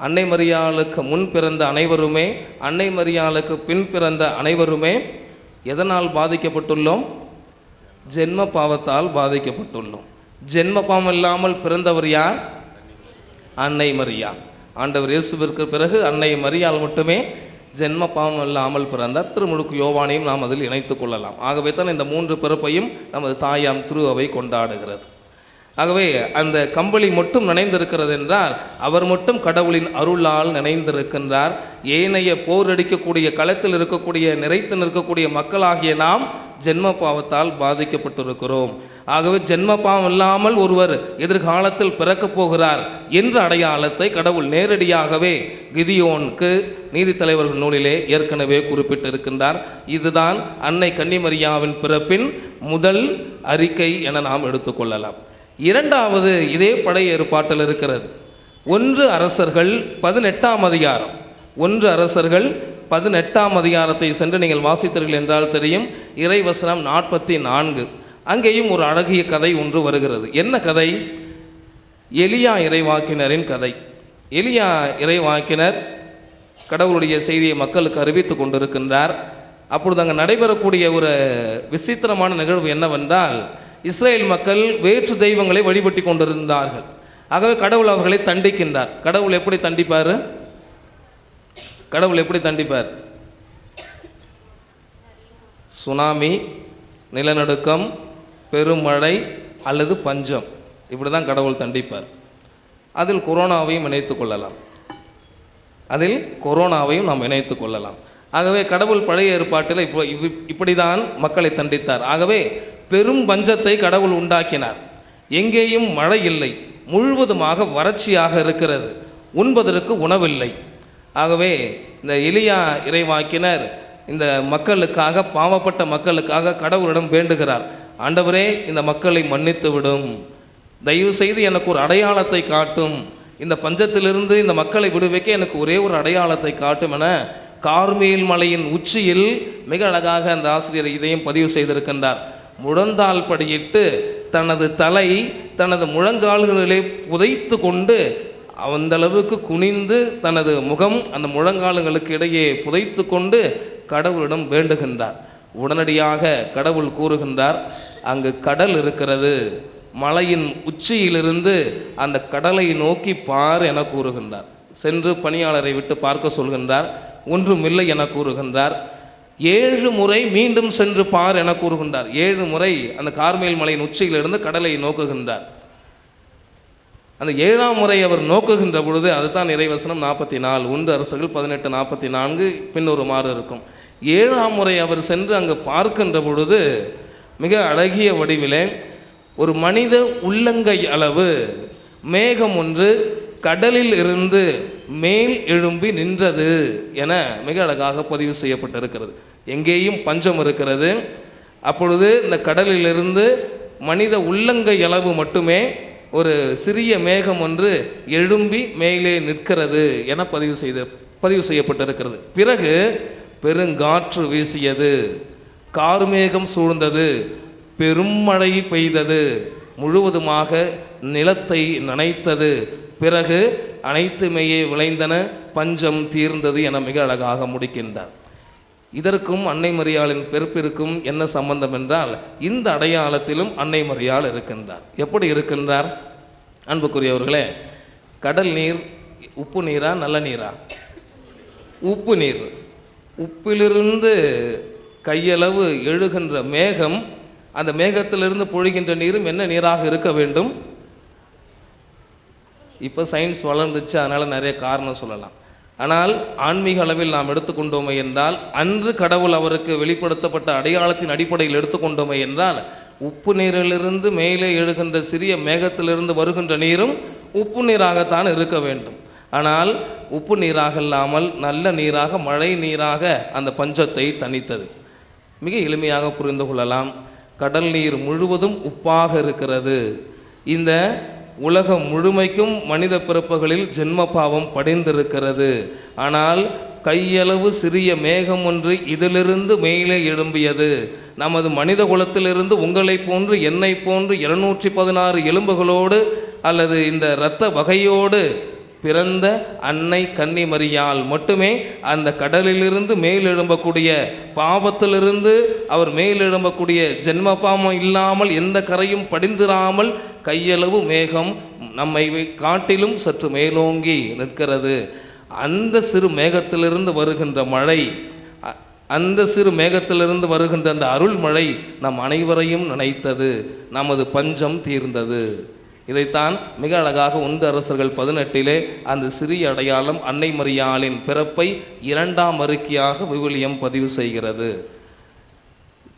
அன்னை மரியாளுக்கு முன் பிறந்த அனைவருமே, அன்னை மரியாளுக்கு பின் பிறந்த அனைவருமே எதனால் பாதிக்கப்பட்டுள்ளோம்? ஜென்ம பாவத்தால் பாதிக்கப்பட்டுள்ளோம். ஜென்ம பாவம் இல்லாமல் பிறந்தவர் யார்? அன்னை மரியாள். ஆண்டவர் இயேசுவிற்கு பிறகு அன்னை மரியாள் மட்டுமே ஜென்ம பாவம் இல்லாமல் பிறந்தார். திருமுழுக்கு யோவானையும் நாம் அதில் இணைத்து கொள்ளலாம். ஆகவே தான் இந்த 3 பிறப்பையும் நமது தாயாம் திரு அவை கொண்டாடுகிறது. ஆகவே அந்த கம்பளி மட்டும் நினைந்திருக்கிறது என்றால் அவர் மட்டும் கடவுளின் அருளால் நினைந்திருக்கின்றார். ஏனைய போர் அடிக்கக்கூடிய களத்தில் இருக்கக்கூடிய நிறைத்து நிற்கக்கூடிய மக்களாகிய நாம் ஜென்ம பாவத்தால் பாதிக்கப்பட்டிருக்கிறோம். ஆகவே ஜென்ம பாவம் இல்லாமல் ஒருவர் எதிர்காலத்தில் பிறக்கப் போகிறார் என்ற அடையாளத்தை கடவுள் நேரடியாகவே கிதியோனுக்கு நீதித்தலைவர்கள் நூலிலே ஏற்கனவே குறிப்பிட்டிருக்கின்றார். இதுதான் அன்னை கன்னிமரியாவின் பிறப்பின் முதல் அறிக்கை என நாம் எடுத்துக்கொள்ளலாம். இரண்டாவது இதே பழைய ஏற்பாட்டில் இருக்கிறது. 1 அரசர்கள் 18ஆம் அதிகாரம். 1 அரசர்கள் 18ஆம் அதிகாரத்தை சென்று நீங்கள் வாசித்தீர்கள் என்றால் தெரியும். இறைவசனம் 44. அங்கேயும் ஒரு அழகிய கதை ஒன்று வருகிறது. என்ன கதை? எலியா இறைவாக்கினரின் கதை. எலியா இறைவாக்கினர் கடவுளுடைய செய்தியை மக்களுக்கு அறிவித்து கொண்டிருக்கின்றார். அப்பொழுது அங்கே நடைபெறக்கூடிய ஒரு விசித்திரமான நிகழ்வு என்னவென்றால், இஸ்ரேல் மக்கள் வேற்று தெய்வங்களை வழிபட்டு கொண்டிருந்தார்கள். ஆகவே கடவுள் அவர்களை தண்டிக்கின்றார். கடவுள் எப்படி தண்டிப்பார்? கடவுள் எப்படி தண்டிப்பார்? சுனாமி, நிலநடுக்கம், பெருமழை அல்லது பஞ்சம், இப்படி தான் கடவுள் தண்டிப்பார். அதில் கொரோனாவையும் இணைத்து கொள்ளலாம். நாம் இணைத்து கொள்ளலாம். ஆகவே கடவுள் பழைய ஏற்பாட்டில் இப்படி தான் மக்களை தண்டித்தார். ஆகவே பெரும் பஞ்சத்தை கடவுள் உண்டாக்கினார். எங்கேயும் மழை இல்லை, முழுவதுமாக வறட்சியாக இருக்கிறது, உண்பதற்கு உணவில்லை. ஆகவே இந்த எலியா இறைவாக்கினர் இந்த மக்களுக்காக, பாவப்பட்ட மக்களுக்காக கடவுளிடம் வேண்டுகிறார், ஆண்டவரே இந்த மக்களை மன்னித்து விடும், தயவு செய்து எனக்கு ஒரு அடையாளத்தை காட்டும், இந்த பஞ்சத்திலிருந்து இந்த மக்களை விடுவிக்க எனக்கு ஒரே ஒரு அடையாளத்தை காட்டும் என கார்மேல் மலையின் உச்சியில் மிக அழகாக அந்த ஆசிரியர் இதையும் பதிவு செய்திருக்கின்றார். முழந்தால் படியிட்டு தனது தலை தனது முழங்கால்களிலே புதைத்து கொண்டு அந்த அளவுக்கு குனிந்து தனது முகம் அந்த முழங்கால்களுக்கு இடையே புதைத்து கொண்டு கடவுளிடம் வேண்டுகின்றார். உடனடியாக கடவுள் கூறுகின்றார், அங்கு கடல் இருக்கிறது, மலையின் உச்சியிலிருந்து அந்த கடலை நோக்கி பார் என கூறுகின்றார். சென்று பணியாளரை விட்டு பார்க்க சொல்கின்றார். ஒன்றுமில்லை என கூறுகின்றார். 7 முறை மீண்டும் சென்று பார் என கூறுகின்றார். 7 முறை அந்த கார்மேல் மலையின் உச்சியிலிருந்து கடலை நோக்குகின்றார். அந்த 7ஆம் முறை அவர் நோக்குகின்ற பொழுது, அதுதான் இறைவசனம் 44, 1 அரசர்கள் 18:44 பின்னொரு மாறு இருக்கும். 7ஆம் முறை அவர் சென்று அங்கு பார்க்கின்ற பொழுது மிக அழகிய வடிவிலே ஒரு மனித உள்ளங்கை அளவு மேகம் ஒன்று கடலில் இருந்து மேல் எழும்பி நின்றது என மிக அழகாக பதிவு செய்யப்பட்டிருக்கிறது. எங்கேயும் பஞ்சம் இருக்கிறது. அப்பொழுது இந்த கடலிலிருந்து மனித உள்ளங்கை அளவு மட்டுமே ஒரு சிறிய மேகம் ஒன்று எழும்பி மேலே நிற்கிறது என பதிவு செய்யப்பட்டிருக்கிறது. பிறகு பெருங்காற்று வீசியது, கார்மேகம் சூழ்ந்தது, பெருமழை பெய்தது, முழுவதுமாக நிலத்தை நனைத்தது. பிறகு அனைத்துமையே விளைந்தன, பஞ்சம் தீர்ந்தது என மிக அழகாக முடிக்கின்றார். இதற்கும் அன்னை மரியாளின் பிறப்பிற்கும் என்ன சம்பந்தம் என்றால், இந்த அடையாளத்திலும் அன்னை மரியாள் இருக்கின்றார். எப்படி இருக்கின்றார்? அன்புக்குரியவர்களே, கடல் நீர் உப்பு நீரா நல்ல நீரா? உப்பு நீர். உப்பிலிருந்து கையளவு எழுகின்ற மேகம், அந்த மேகத்திலிருந்து பொழிகின்ற நீரும் என்ன நீராக இருக்க வேண்டும்? இப்போ சயின்ஸ் வளர்ந்துச்சு, அதனால் நிறைய காரணம் சொல்லலாம். ஆனால் ஆன்மீக அளவில் நாம் எடுத்துக்கொண்டோமே என்றால், அன்று கடவுள் அவருக்கு வெளிப்படுத்தப்பட்ட அடையாளத்தின் அடிப்படையில் எடுத்துக்கொண்டோமே என்றால், உப்பு நீரிலிருந்து மேலே எழுகின்ற சிறிய மேகத்திலிருந்து வருகின்ற நீரும் உப்பு நீராகத்தான் இருக்க வேண்டும். ஆனால் உப்பு நீராக இல்லாமல் நல்ல நீராக, மழை நீராக அந்த பஞ்சத்தை தணித்தது. மிக எளிமையாக புரிந்து கொள்ளலாம். கடல் நீர் முழுவதும் உப்பாக இருக்கிறது. இந்த உலகம் முழுமைக்கும் மனித பிறப்புகளில் ஜென்ம பாவம் படிந்திருக்கிறது. ஆனால் கையளவு சிறிய மேகம் ஒன்று இதிலிருந்து மேலே எழும்பியது. நமது மனித குலத்திலிருந்து உங்களை போன்று என்னை போன்று 216 எலும்புகளோடு அல்லது இந்த இரத்த வகையோடு பிறந்த அன்னை கன்னி மரியாள் மட்டுமே அந்த கடலிலிருந்து மேலெழும்பக்கூடிய பாவத்திலிருந்து அவர் மேலெழும்பக்கூடிய ஜென்ம பாவம் இல்லாமல் எந்த கரையும் படிந்திராமல் கையளவு மேகம் நம்மை காட்டிலும் சற்று மேலோங்கி நிற்கிறது. அந்த சிறு மேகத்திலிருந்து வருகின்ற மழை, அந்த சிறு மேகத்திலிருந்து வருகின்ற அந்த அருள் மழை நம் அனைவரையும் நினைத்தது. நமது பஞ்சம் தீர்ந்தது. இதைத்தான் மிக அழகாக 1 அரசர்கள் 18 அந்த சிறிய அடையாளம் அன்னை மரியாளின் பிறப்பை 2ஆம் அறிக்கையாக விவிலியம் பதிவு செய்கிறது.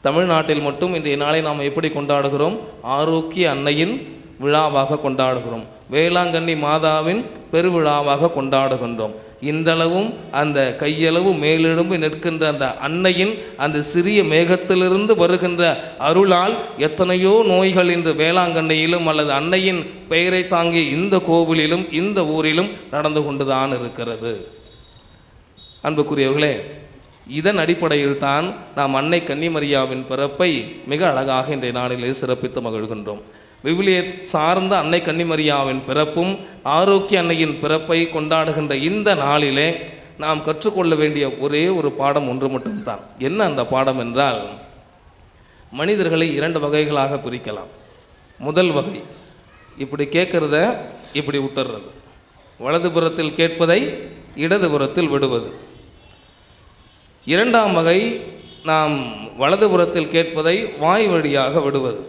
தமிழ்நாட்டில் மட்டும் இன்றைய நாளை நாம் எப்படி கொண்டாடுகிறோம்? ஆரோக்கிய அன்னையின் விழாவாக கொண்டாடுகிறோம். வேளாங்கண்ணி மாதாவின் பெருவிழாவாக கொண்டாடுகின்றோம். இந்தளவும் அந்த கையளவு மேலெழும்பி நிற்கின்ற அந்த அன்னையின் அந்த சிறிய மேகத்திலிருந்து வருகின்ற அருளால் எத்தனையோ நோய்கள் இன்று வேளாங்கண்ணியிலும் அல்லது அன்னையின் பெயரை தாங்கிய இந்த கோவிலிலும் இந்த ஊரிலும் நடந்து கொண்டுதான் இருக்கிறது. அன்புக்குரியவர்களே, இதன் அடிப்படையில் தான் நாம் அன்னை கன்னிமரியாவின் பிறப்பை மிக அழகாக இன்றைய நாளிலே சிறப்பித்து மகிழ்கின்றோம். விவிலிய சார்ந்த அன்னை கன்னிமரியாவின் பிறப்பும் ஆரோக்கிய அன்னையின் பிறப்பை கொண்டாடுகின்ற இந்த நாளிலே நாம் கற்றுக்கொள்ள வேண்டிய ஒரே ஒரு பாடம் ஒன்று மட்டும்தான். என்ன அந்த பாடம் என்றால், மனிதர்களை 2 வகைகளாக பிரிக்கலாம். முதல் வகை, இப்படி கேட்கறத இப்படி விட்டுறது, வலதுபுறத்தில் கேட்பதை இடதுபுறத்தில் விடுவது. இரண்டாம் வகை நாம் வலதுபுறத்தில் கேட்பதை வாய் வழியாக விடுவது.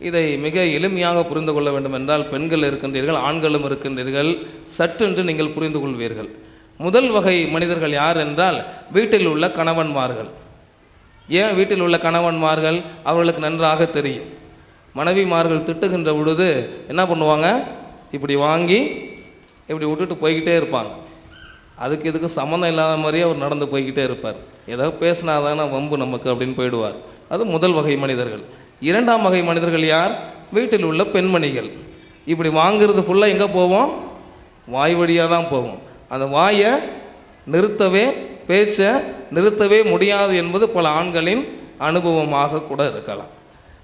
இதை மிக எளிமையாக புரிந்து கொள்ள வேண்டும் என்றால், பெண்கள் இருக்கின்றீர்கள், ஆண்களும் இருக்கின்றீர்கள், சற்றென்று நீங்கள் புரிந்து கொள்வீர்கள். முதல் வகை மனிதர்கள் யார் என்றால் வீட்டில் உள்ள கணவன்மார்கள். ஏன் வீட்டில் உள்ள கணவன்மார்கள்? அவர்களுக்கு நன்றாக தெரியும். மனைவிமார்கள் திட்டுகின்ற பொழுது என்ன பண்ணுவாங்க? இப்படி வாங்கி இப்படி விட்டுட்டு போய்கிட்டே இருப்பாங்க. அதுக்கு இதுக்கு சம்மந்தம் இல்லாத மாதிரியே அவர் நடந்து போய்கிட்டே இருப்பார். ஏதோ பேசினாதானே வம்பு நமக்கு அப்படின்னு போயிடுவார். அது முதல் வகை மனிதர்கள். இரண்டாம் வகை மனிதர்கள் யார்? வீட்டில் உள்ள பெண்மணிகள். இப்படி வாங்கிறது ஃபுல்லாக எங்கே போவோம்? வாய் வழியாக தான் போவோம். அந்த வாயை நிறுத்தவே, பேச்சை நிறுத்தவே முடியாது என்பது பல ஆண்களின் அனுபவமாக கூட இருக்கலாம்.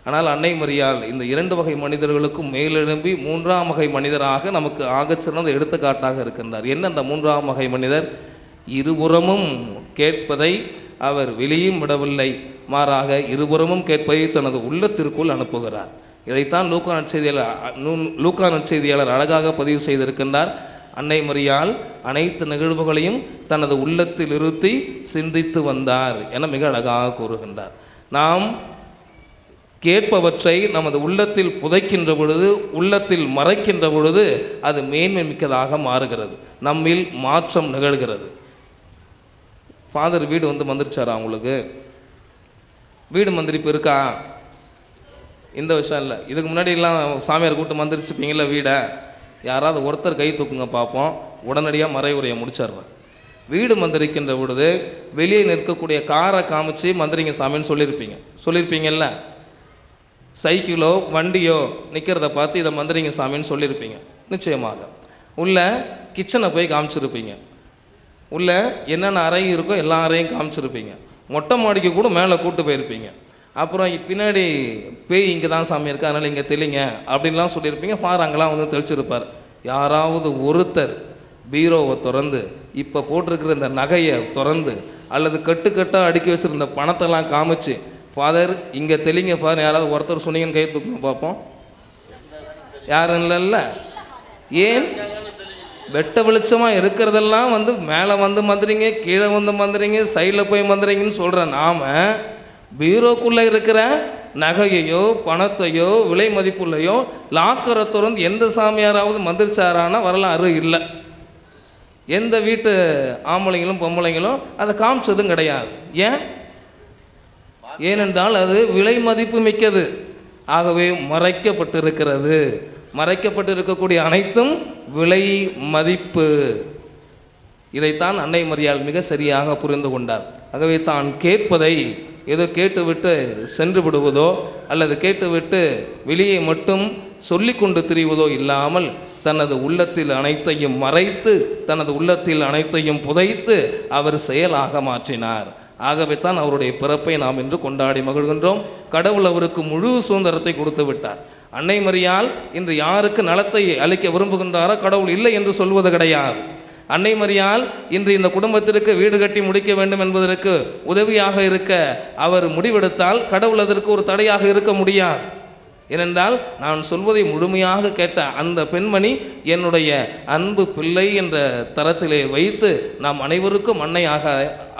ஆனால் அன்னை மரியாள் இந்த இரண்டு வகை மனிதர்களுக்கும் மேலெழும்பி மூன்றாம் வகை மனிதராக நமக்கு ஆகச்சிறந்த எடுத்துக்காட்டாக இருக்கின்றார். என்ன அந்த மூன்றாம் வகை மனிதர்? இருபுறமும் கேட்பதை அவர் வெளியும் விடவில்லை, மாறாக இருபுறமும் கேட்பதை தனது உள்ளத்திற்குள் அனுப்புகிறார். இதைத்தான் லூக்கா நற்செய்தியாளர் அழகாக பதிவு செய்திருக்கின்றார். அன்னை மரியாள் அனைத்து நிகழ்வுகளையும் தனது உள்ளத்தில் இருத்தி சிந்தித்து வந்தார் என மிக அழகாக கூறுகின்றார். நாம் கேட்பவற்றை நமது உள்ளத்தில் புதைக்கின்ற பொழுது, உள்ளத்தில் மறைக்கின்ற பொழுது அது மேன்மை மிக்கதாக மாறுகிறது, நம்மில் மாற்றம் நிகழ்கிறது. ஃபாதர் வீடு வந்துருச்சாரா உங்களுக்கு? வீடு மந்திரிப்பு இருக்கா? இந்த விஷயம் இல்லை. இதுக்கு முன்னாடிலாம் சாமியார் கூட்டம் மந்திரிச்சுப்பீங்களா வீடை? யாராவது ஒருத்தர் கை தூக்குங்க பார்ப்போம், உடனடியாக மறைவுரையை முடிச்சிடுறேன். வீடு மந்திரிக்கின்ற பொழுது வெளியே நிற்கக்கூடிய காரை காமிச்சு மந்திரிங்க சாமின்னு சொல்லியிருப்பீங்கல்ல. சைக்கிளோ வண்டியோ நிற்கிறத பார்த்து இதை மந்திரிங்க சாமின்னு சொல்லியிருப்பீங்க நிச்சயமாக. உள்ள கிச்சனை போய் காமிச்சிருப்பீங்க, உள்ள என்னென்ன அறை இருக்கோ எல்லா அறையும் காமிச்சிருப்பீங்க, மொட்டை மாடிக்கு கூட மேலே கூப்பிட்டு போயிருப்பீங்க. அப்புறம் பின்னாடி பேய் இங்கே தான் சாமி இருக்கா, அதனால் இங்கே தெளிங்க அப்படின்லாம் சொல்லியிருப்பீங்க. அங்கெல்லாம் வந்து தெளிச்சிருப்பார். யாராவது ஒருத்தர் பீரோவை திறந்து இப்போ போட்டிருக்கிற இந்த நகையை திறந்து அல்லது கட்டுக்கட்டாக அடுக்கி வச்சுருந்த பணத்தெல்லாம் காமிச்சு, ஃபாதர் இங்கே தெளிங்க ஃபாதர், யாராவது ஒருத்தர் சொன்னீங்கன்னு கை தூக்கணும் பார்ப்போம். யாரும் இல்லைல்ல. ஏன்? வெட்ட வெளிச்சமாக இருக்கிறதெல்லாம் வந்து மேலே வந்து மந்திரிங்க, கீழே வந்து மந்திரிங்க, சைடில் போய் மந்திரிங்கன்னு சொல்கிற நாம பீரோக்குள்ளே இருக்கிற நகையையோ பணத்தையோ விலை மதிப்புள்ளையோ லாக்கரை திறந்து எந்த சாமியாராவது மந்திரிச்சாரானா வரலாறு இல்லை. எந்த வீட்டு ஆம்பளைங்களும் பொம்பளைங்களும் அதை காமிச்சதும் கிடையாது. ஏனென்றால் அது விலை மதிப்பு மிக்கது. ஆகவே மறைக்கப்பட்டிருக்கிறது. மறைக்கப்பட்டிருக்கக்கூடிய அனைத்தும் விலை மதிப்பு. இதைத்தான் அன்னை மரியாள் மிக சரியாக புரிந்து கொண்டார். ஆகவே தான் கேட்பதை ஏதோ கேட்டுவிட்டு சென்று விடுவதோ அல்லது கேட்டுவிட்டு வெளியே மட்டும் சொல்லி கொண்டு திரிவதோ இல்லாமல் தனது உள்ளத்தில் அனைத்தையும் மறைத்து, தனது உள்ளத்தில் அனைத்தையும் புதைத்து அவர் செயலாக மாற்றினார். ஆகவே தான் அவருடைய பிறப்பை நாம் இன்று கொண்டாடி மகிழ்கின்றோம். கடவுள் அவருக்கு முழு சுதந்திரத்தை கொடுத்து விட்டார். அன்னை மரியாள் இன்று யாருக்கு நலத்தை அளிக்க விரும்புகின்றாரோ கடவுள் இல்லை என்று சொல்வது கிடையாது. அன்னை மரியாள் இன்று இந்த குடும்பத்திற்கு வீடு கட்டி முடிக்க வேண்டும் என்பதற்கு உதவியாக இருக்க அவர் முடிவெடுத்தால் கடவுள் அதற்கு ஒரு தடையாக இருக்க முடியாது. ஏனென்றால் நான் சொல்வதை முழுமையாக கேட்ட அந்த பெண்மணி என்னுடைய அன்பு பிள்ளை என்ற தரத்திலே வைத்து நாம் அனைவருக்கும் அன்னையாக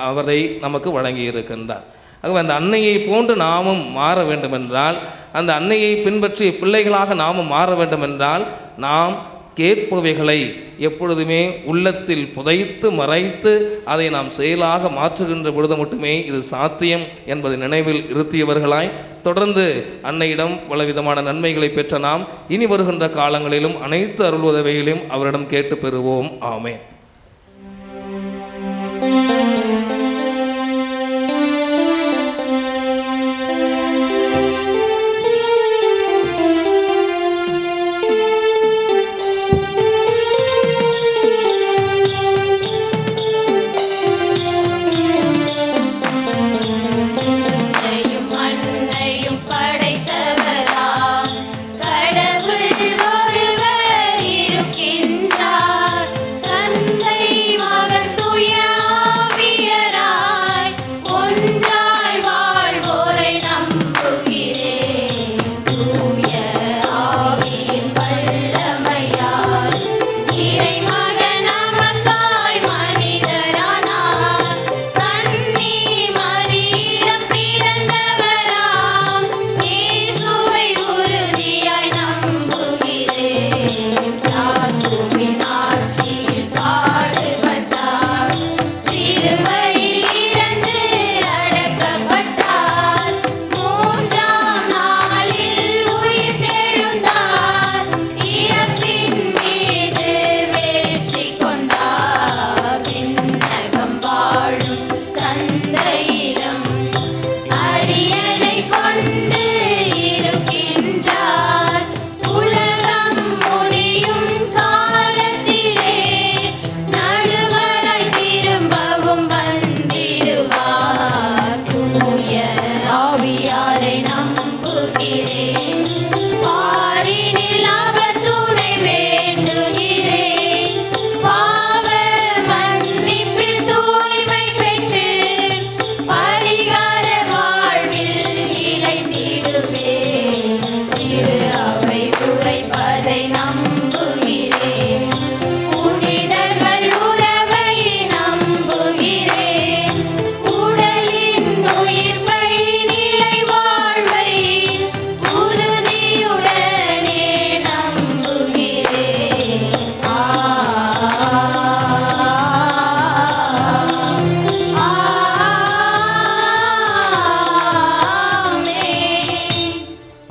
அவரை நமக்கு வழங்கி இருக்கின்றார். ஆகவே அந்த அன்னையை போன்று நாமும் மாற வேண்டும் என்றால், அந்த அன்னையை பின்பற்றிய பிள்ளைகளாக நாமும் மாற வேண்டும் என்றால், நாம் கேட்பவைகளை எப்பொழுதுமே உள்ளத்தில் புதைத்து மறைத்து அதை நாம் செயலாக மாற்றுகின்ற பொழுது மட்டுமே இது சாத்தியம் என்பதை நினைவில் இருத்தியவர்களாய் தொடர்ந்து அன்னையிடம் பலவிதமான நன்மைகளை பெற்ற நாம் இனி வருகின்ற காலங்களிலும் அனைத்து அருள் உதவிகளையும் அவரிடம் கேட்டு பெறுவோம். ஆமென். கடவுள் ஒருவர் இருக்கின்றார்.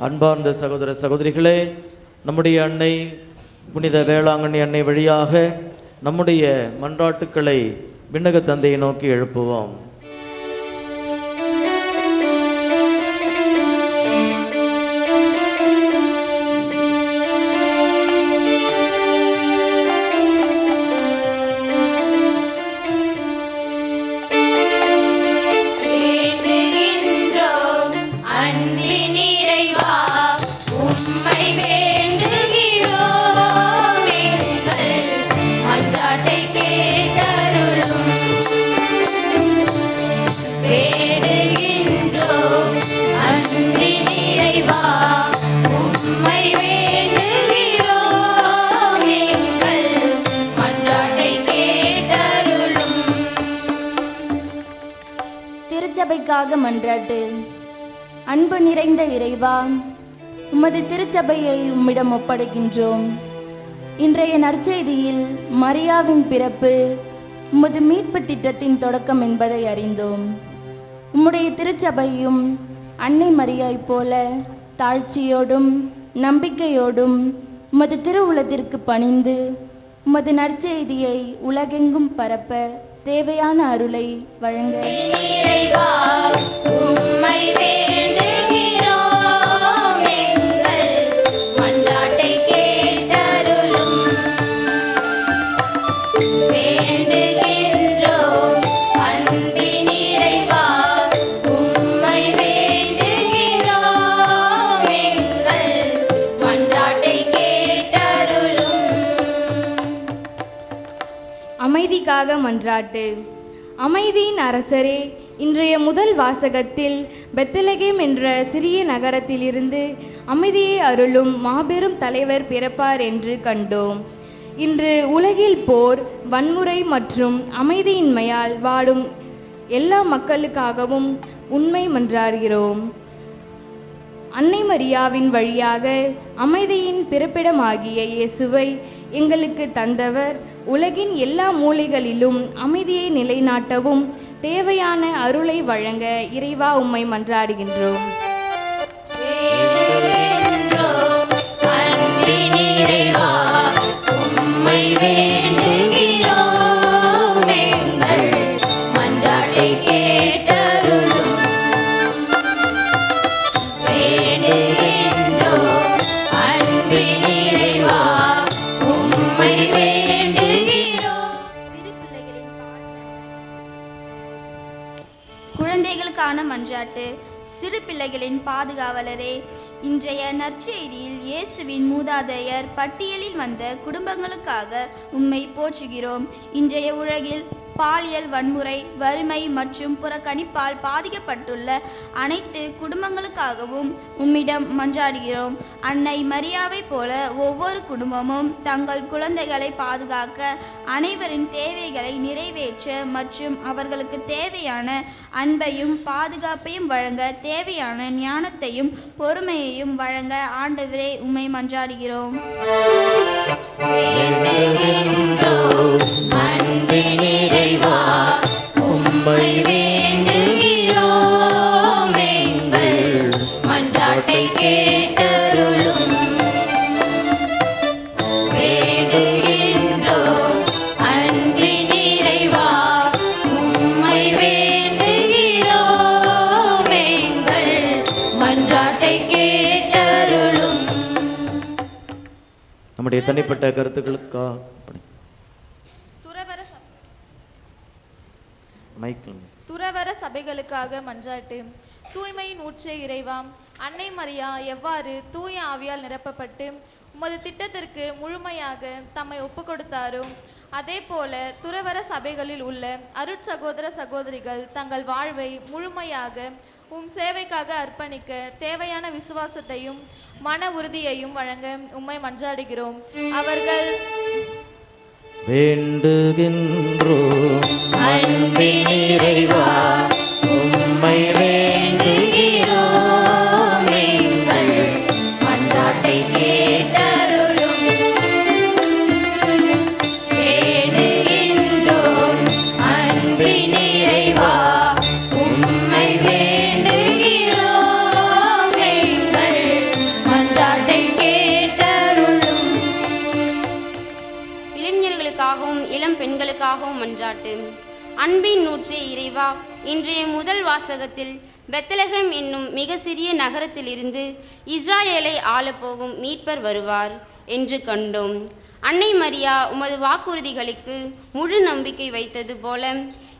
அன்பார்ந்த சகோதர சகோதரிகளே, நம்முடைய அன்னை புனித வேளாங்கண்ணி அன்னை வழியாக நம்முடைய மன்றாட்டுக்களை விண்ணக தந்தையை நோக்கி எழுப்புவோம். திருச்சபைக்காக மன்றாட்டு. அன்பு நிறைந்த இறைவா, உமது திருச்சபையை உம்மிடம் ஒப்படைக்கின்றோம். இன்றைய நற்செய்தியில் மரியாவின் பிறப்பு உமது மீட்பு திட்டத்தின் தொடக்கம் என்பதை அறிந்தோம். உம்முடைய திருச்சபையும் அன்னை மரியாய் போல தாழ்ச்சியோடும் நம்பிக்கையோடும் உமது திருவுளத்திற்கு பணிந்து உமது நற்செய்தியை உலகெங்கும் பரப்ப தேவையான அருளை வழங்க அமைதிக்காக மன்றாட்டு. அமைதியின் அரசரே, இன்றைய முதல் வாசகத்தில் பெத்லகேம் என்ற சிறிய நகரத்திலிருந்து அமைதியை அருளும் மாபெரும் தலைவர் பிறப்பார் என்று கண்டோம். இன்று உலகில் போர், வன்முறை மற்றும் அமைதியின்மையால் வாடும் எல்லா மக்களுக்காகவும் உண்மை மன்றாடுகிறோம். அன்னை மரியாவின் வழியாக அமைதியின் பிறப்பிடமாகிய இயேசுவை எங்களுக்கு தந்தவர் உலகின் எல்லா மூலைகளிலும் அமைதியை நிலைநாட்டவும் தேவையான அருளை வழங்க இறைவா உம்மை மன்றாடுகின்றோம். குழந்தைகளுக்கான மன்றாட்டு. சிறு பிள்ளைகளின் பாதுகாவலரே, இன்றைய நற்செய்தியில் இயேசுவின் மூதாதையர் பட்டியலில் வந்த குடும்பங்களுக்காக உம்மை போற்றுகிறோம். இன்றைய உலகில் பாலியல் வன்முறை, வறுமை மற்றும் புறக்கணிப்பால் பாதிக்கப்பட்டுள்ள அனைத்து குடும்பங்களுக்காகவும் உம்மிடம் மன்றாடுகிறோம். அன்னை மரியாவை போல ஒவ்வொரு குடும்பமும் தங்கள் குழந்தைகளை பாதுகாக்க, அனைவரின் தேவைகளை நிறைவேற்ற மற்றும் அவர்களுக்கு தேவையான அன்பையும் பாதுகாப்பையும் வழங்க தேவையான ஞானத்தையும் பொறுமையையும் வழங்க ஆண்டவரே உம்மை மன்றாடுகிறோம். உம்மை வேண்டுகிறோம், எங்கள் மன்றாட்டை கேட்டருளும். வேண்டுகின்றோம் அன்பின் இறைவா, உம்மை வேண்டுகிறோம், எங்கள் மன்றாட்டை கேட்டருளும். நம்முடைய தனிப்பட்ட கருத்துக்களுக்கா துறவர சபைகளுக்காக மன்றாட்டு. தூய்மையின் ஊற்றே இறைவா, அன்னை மரியா எவ்வாறு தூய ஆவியால் நிரப்பப்பட்டு உமது திட்டத்திற்கு முழுமையாக தம்மை ஒப்பு கொடுத்தாரோ, அதே போல துறவர சபைகளில் உள்ள அருட்சகோதர சகோதரிகள் தங்கள் வாழ்வை முழுமையாக உம் சேவைக்காக அர்ப்பணிக்க தேவையான விசுவாசத்தையும் மன உறுதியையும் வழங்க உம்மை மன்றாடுகிறோம். அவர்கள் வேண்டுகின்றோம் அன்பின் இறைவா, உம்மை வேண்டுகிறோம், எங்கள் மன்றாட்டை கேட்டருளும். வேண்டுகின்றோம் அன்பின் இறைவா, உம்மை வேண்டுகிறோம், எங்கள் எங்களுக்காகவும் மன்றாட்டு. அன்பின் ஊற்றே இறைவா, இன்றைய முதல் வாசகத்தில் பெத்லகேம் என்னும் மிக சிறிய நகரத்திலிருந்து இஸ்ராயேலை ஆளப்போகும் மீட்பர் வருவார் என்று கண்டோம். அன்னை மரியா உமது வாக்குறுதிகளுக்கு முழு நம்பிக்கை வைத்தது போல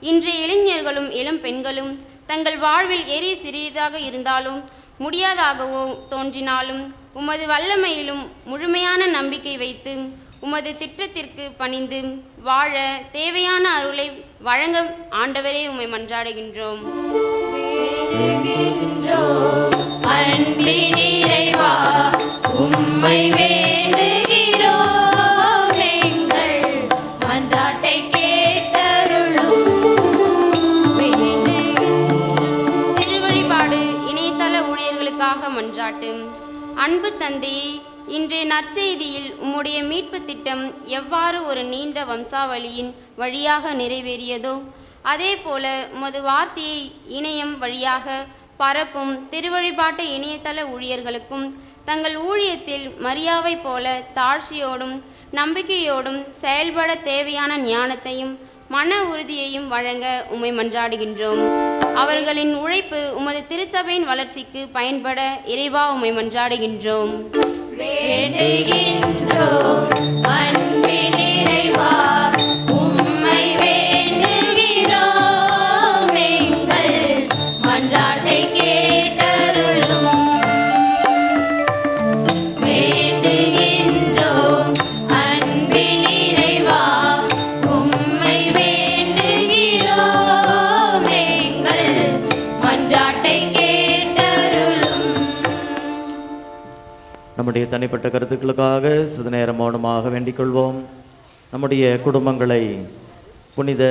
இன்றைய இளைஞர்களும் இளம் பெண்களும் தங்கள் வாழ்வில் எரி சிறியதாக இருந்தாலும் முடியாதாகவோ தோன்றினாலும் உமது வல்லமையிலும் முழுமையான நம்பிக்கை வைத்து உமது திட்டத்திற்கு பணிந்து வாழ தேவையான அருளை வழங்க ஆண்டவரே உம்மை மன்றாடுகின்றோம். அன்பின் இறைவா, உம்மை வேண்டுகிறோம், எங்கள் மன்றாட்டை கேட்டருளும். திருவழிபாடு இணையதள ஊழியர்களுக்காக மன்றாட்டு. அன்பு தந்தையே, இன்றைய நற்செய்தியில் உம்முடைய மீட்பு திட்டம் எவ்வாறு ஒரு நீண்ட வம்சாவளியின் வழியாக நிறைவேறியதோ அதே போல உமது வார்த்தையை இணையம் வழியாக பரப்பும் திருவழிபாட்டு இணையதள ஊழியர்களுக்கும் தங்கள் ஊழியத்தில் மரியாவை போல தாழ்ச்சியோடும் நம்பிக்கையோடும் செயல்பட தேவையான ஞானத்தையும் மன உறுதியையும் வழங்க உம்மை மன்றாடுகின்றோம். அவர்களின் உழைப்பு உமது திருச்சபையின் வளர்ச்சிக்கு பயன்பட இறைவா உம்மை மன்றாடுகின்றோம். அன்பின் இறைவா, உம்மை வேண்டுகிறோம், எங்கள் மன்றாட்டை கேட்டருளும். வேண்டுகின்றோம் அன்பின் இறைவா, உம்மை வேண்டுகிறோம், எங்கள் மன்றாட்டை கேட்டருளும். நம்முடைய தனிப்பட்ட கருத்துக்களுக்காக சிறிது நேரம் மௌனமாக வேண்டிக் கொள்வோம். நம்முடைய குடும்பங்களை புனித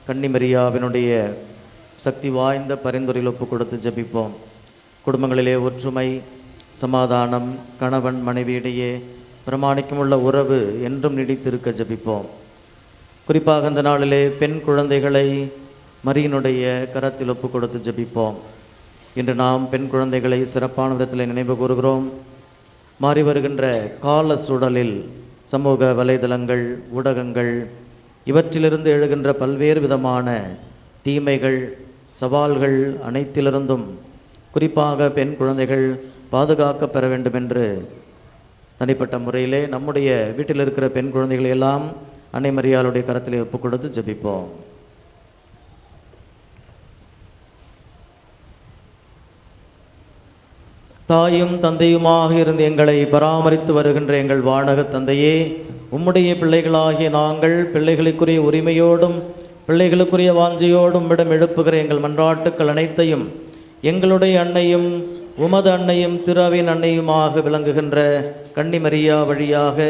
கன்னிமரியாவினுடைய சக்தி வாய்ந்த பரிந்துரையில் ஒப்பு கொடுத்து ஜெபிப்போம். குடும்பங்களிலே ஒற்றுமை, சமாதானம், கணவன் மனைவியிடையே பிரமாணிக்கமுள்ள உறவு என்றும் நீடித்திருக்க ஜெபிப்போம். குறிப்பாக இந்த நாளிலே பெண் குழந்தைகளை மரியினுடைய கரத்தில் ஒப்பு கொடுத்து ஜெபிப்போம். இன்று நாம் பெண் குழந்தைகளை சிறப்பான விதத்தில் நினைவு கூறுகிறோம். மாறி வருகின்ற கால சூழலில் சமூக வலைதளங்கள், ஊடகங்கள் இவற்றிலிருந்து எழுகின்ற பல்வேறு விதமான தீமைகள், சவால்கள் அனைத்திலிருந்தும் குறிப்பாக பெண் குழந்தைகள் பாதுகாக்க பெற வேண்டும் என்று தனிப்பட்ட முறையிலே நம்முடைய வீட்டில் இருக்கிற பெண் குழந்தைகளை எல்லாம் அன்னை மரியாளுடைய கரத்திலே ஒப்புக் கொடுத்து ஜெபிப்போம். தாயும் தந்தையுமாக இருந்து எங்களை பராமரித்து வருகின்ற எங்கள் வானக தந்தையே, உம்முடைய பிள்ளைகளாகிய நாங்கள் பிள்ளைகளுக்குரிய உரிமையோடும் பிள்ளைகளுக்குரிய வாஞ்சையோடும் இடம் எழுப்புகிற எங்கள் மன்றாட்டுக்கள் அனைத்தையும் எங்களுடைய அன்னையும் உமது அன்னையும் திருவின் அன்னையுமாக விளங்குகின்ற கன்னிமரியா வழியாக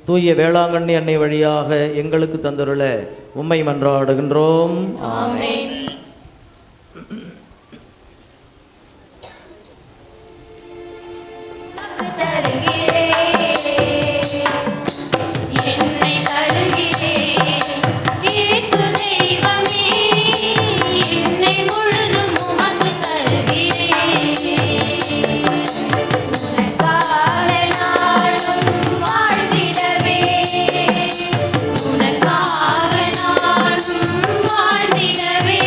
தூய வேளாங்கண்ணி அன்னை வழியாக எங்களுக்கு தந்துருள உம்மை மன்றாடுகின்றோம். ஆமென். உனக்காக நானும் வாழ்ந்திடவே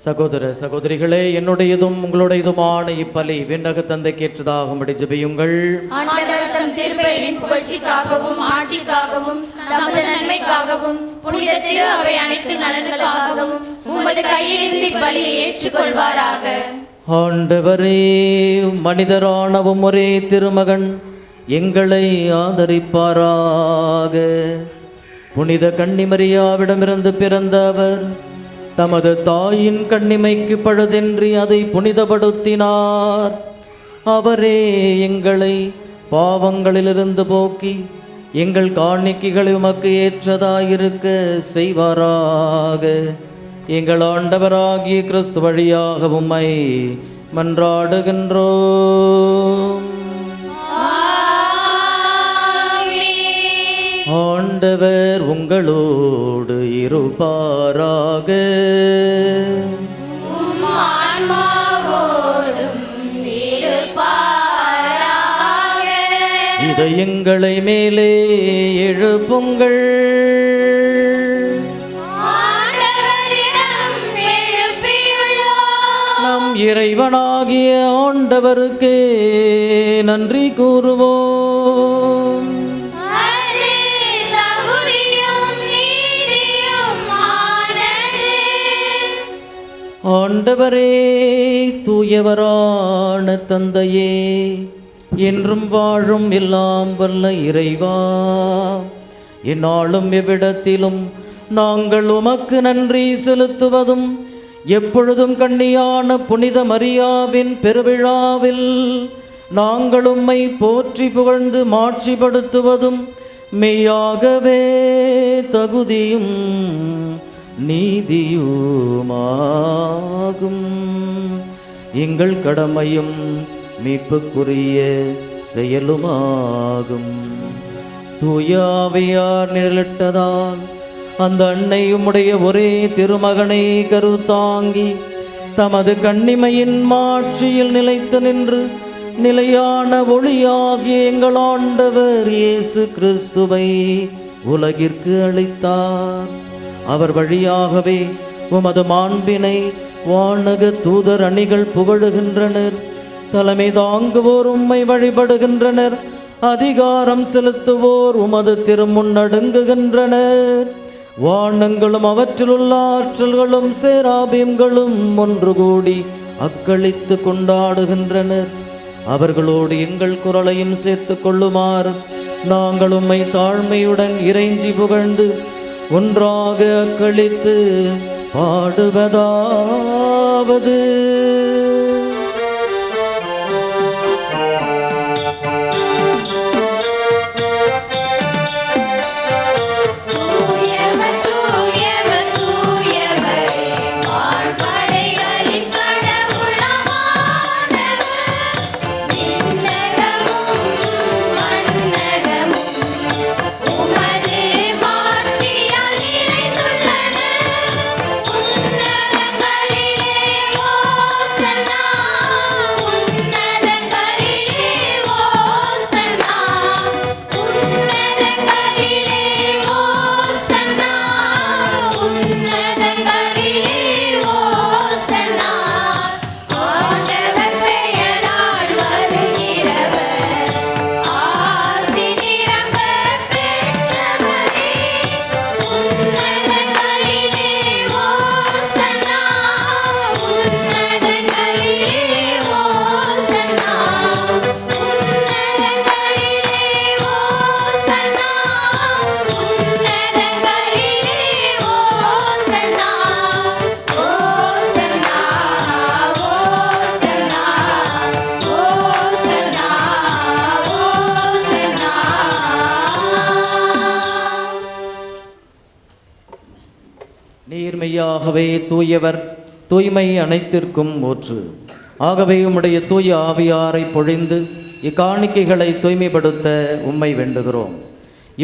சகோதர சகோதரிகளே, என்னுடையதும் உங்களுடையதுமான இப்பலி விண்ணக தந்தைக்கு ஏற்றதாகும்படி ஜெபியுங்கள். ஆண்டவர் தம் திருப்பெயரின் புகழ்ச்சிக்காகவும் ஆட்சிக்காகவும் நமது நன்மைக்காகவும் புனித திரு அவை அனைத்து நலன்களுக்காகவும் உமது கையிலிருந்து பலியை ஏற்றுக்கொள்வாராக. ஆண்டவரே, மனிதரானவும் ஒரே திருமகன் எங்களை ஆதரிப்பாராக. புனித கன்னிமரியாவிடமிருந்து பிறந்த அவர் தமது தாயின் கண்ணிமைக்கு பழுதின்றி அதை புனிதப்படுத்தினார். அவரே எங்களை பாவங்களிலிருந்து போக்கி எங்கள் காணிக்கைகளை உமக்கு ஏற்றதாயிருக்க செய்வாராக. எங்கள் ஆண்டவராகிய கிறிஸ்து வழியாக உம்மை மன்றாடுகின்றோம். ஆண்டவர் உங்களோடு இருப்பாராக. இதயங்களை மேலே எழுப்புங்கள். நம் இறைவனாகிய ஆண்டவருக்கே நன்றி கூறுவோம். ஆண்டவரே, தூயவரான தந்தையே, என்றும் வாழும் எல்லாம் வல்ல இறைவா, எந்நாளும் எவ்விடத்திலும் நாங்கள் உமக்கு நன்றி செலுத்துவதும் எப்பொழுதும் கன்னியான புனித மரியாவின் பெருவிழாவில் நாங்கள் உம்மை போற்றி புகழ்ந்து மாட்சிப்படுத்துவதும் மெய்யாகவே தகுதியும் நீதியுமாகும். எங்கள் கடமையும் மீட்புக்குரிய செயலுமாகும். தூய ஆவியார் நிழலிட்டதால் அந்த அன்னை உம்முடைய ஒரே திருமகனை கருத்தாங்கி தமது கன்னிமையின் மாட்சியில் நிலைத்து நின்று நிலையான ஒளியாகிய எங்கள் ஆண்டவர் இயேசு கிறிஸ்துவை உலகிற்கு அளித்தார். அவர் வழியாகவே உமது மாண்பினை வானக தூதர் அணிகள் புகழுகின்றனர். தலைமை தாங்குவோர் உம்மை வழிபடுகின்றனர். அதிகாரம் செலுத்துவோர் உமது திருமுன் நடுங்குகின்றனர். வானங்களும் அவற்றிலுள்ள ஆற்றல்களும் சேராபீம்களும் ஒன்று கூடி அக்களித்து கொண்டாடுகின்றனர். அவர்களோடு எங்கள் குரலையும் சேர்த்து கொள்ளுமாறு நாங்கள் உம்மை தாழ்மையுடன் இறைஞ்சி புகழ்ந்து ஒன்றாக அக்களித்து பாடுவதாவது. நீர்மையாகவே தூயவர், தூய்மை அனைத்திற்கும் ஊற்று. ஆகவே உம்முடைய தூய ஆவியாரை பொழிந்து இக்காணிக்கைகளை தூய்மைப்படுத்த உம்மை வேண்டுகிறோம்.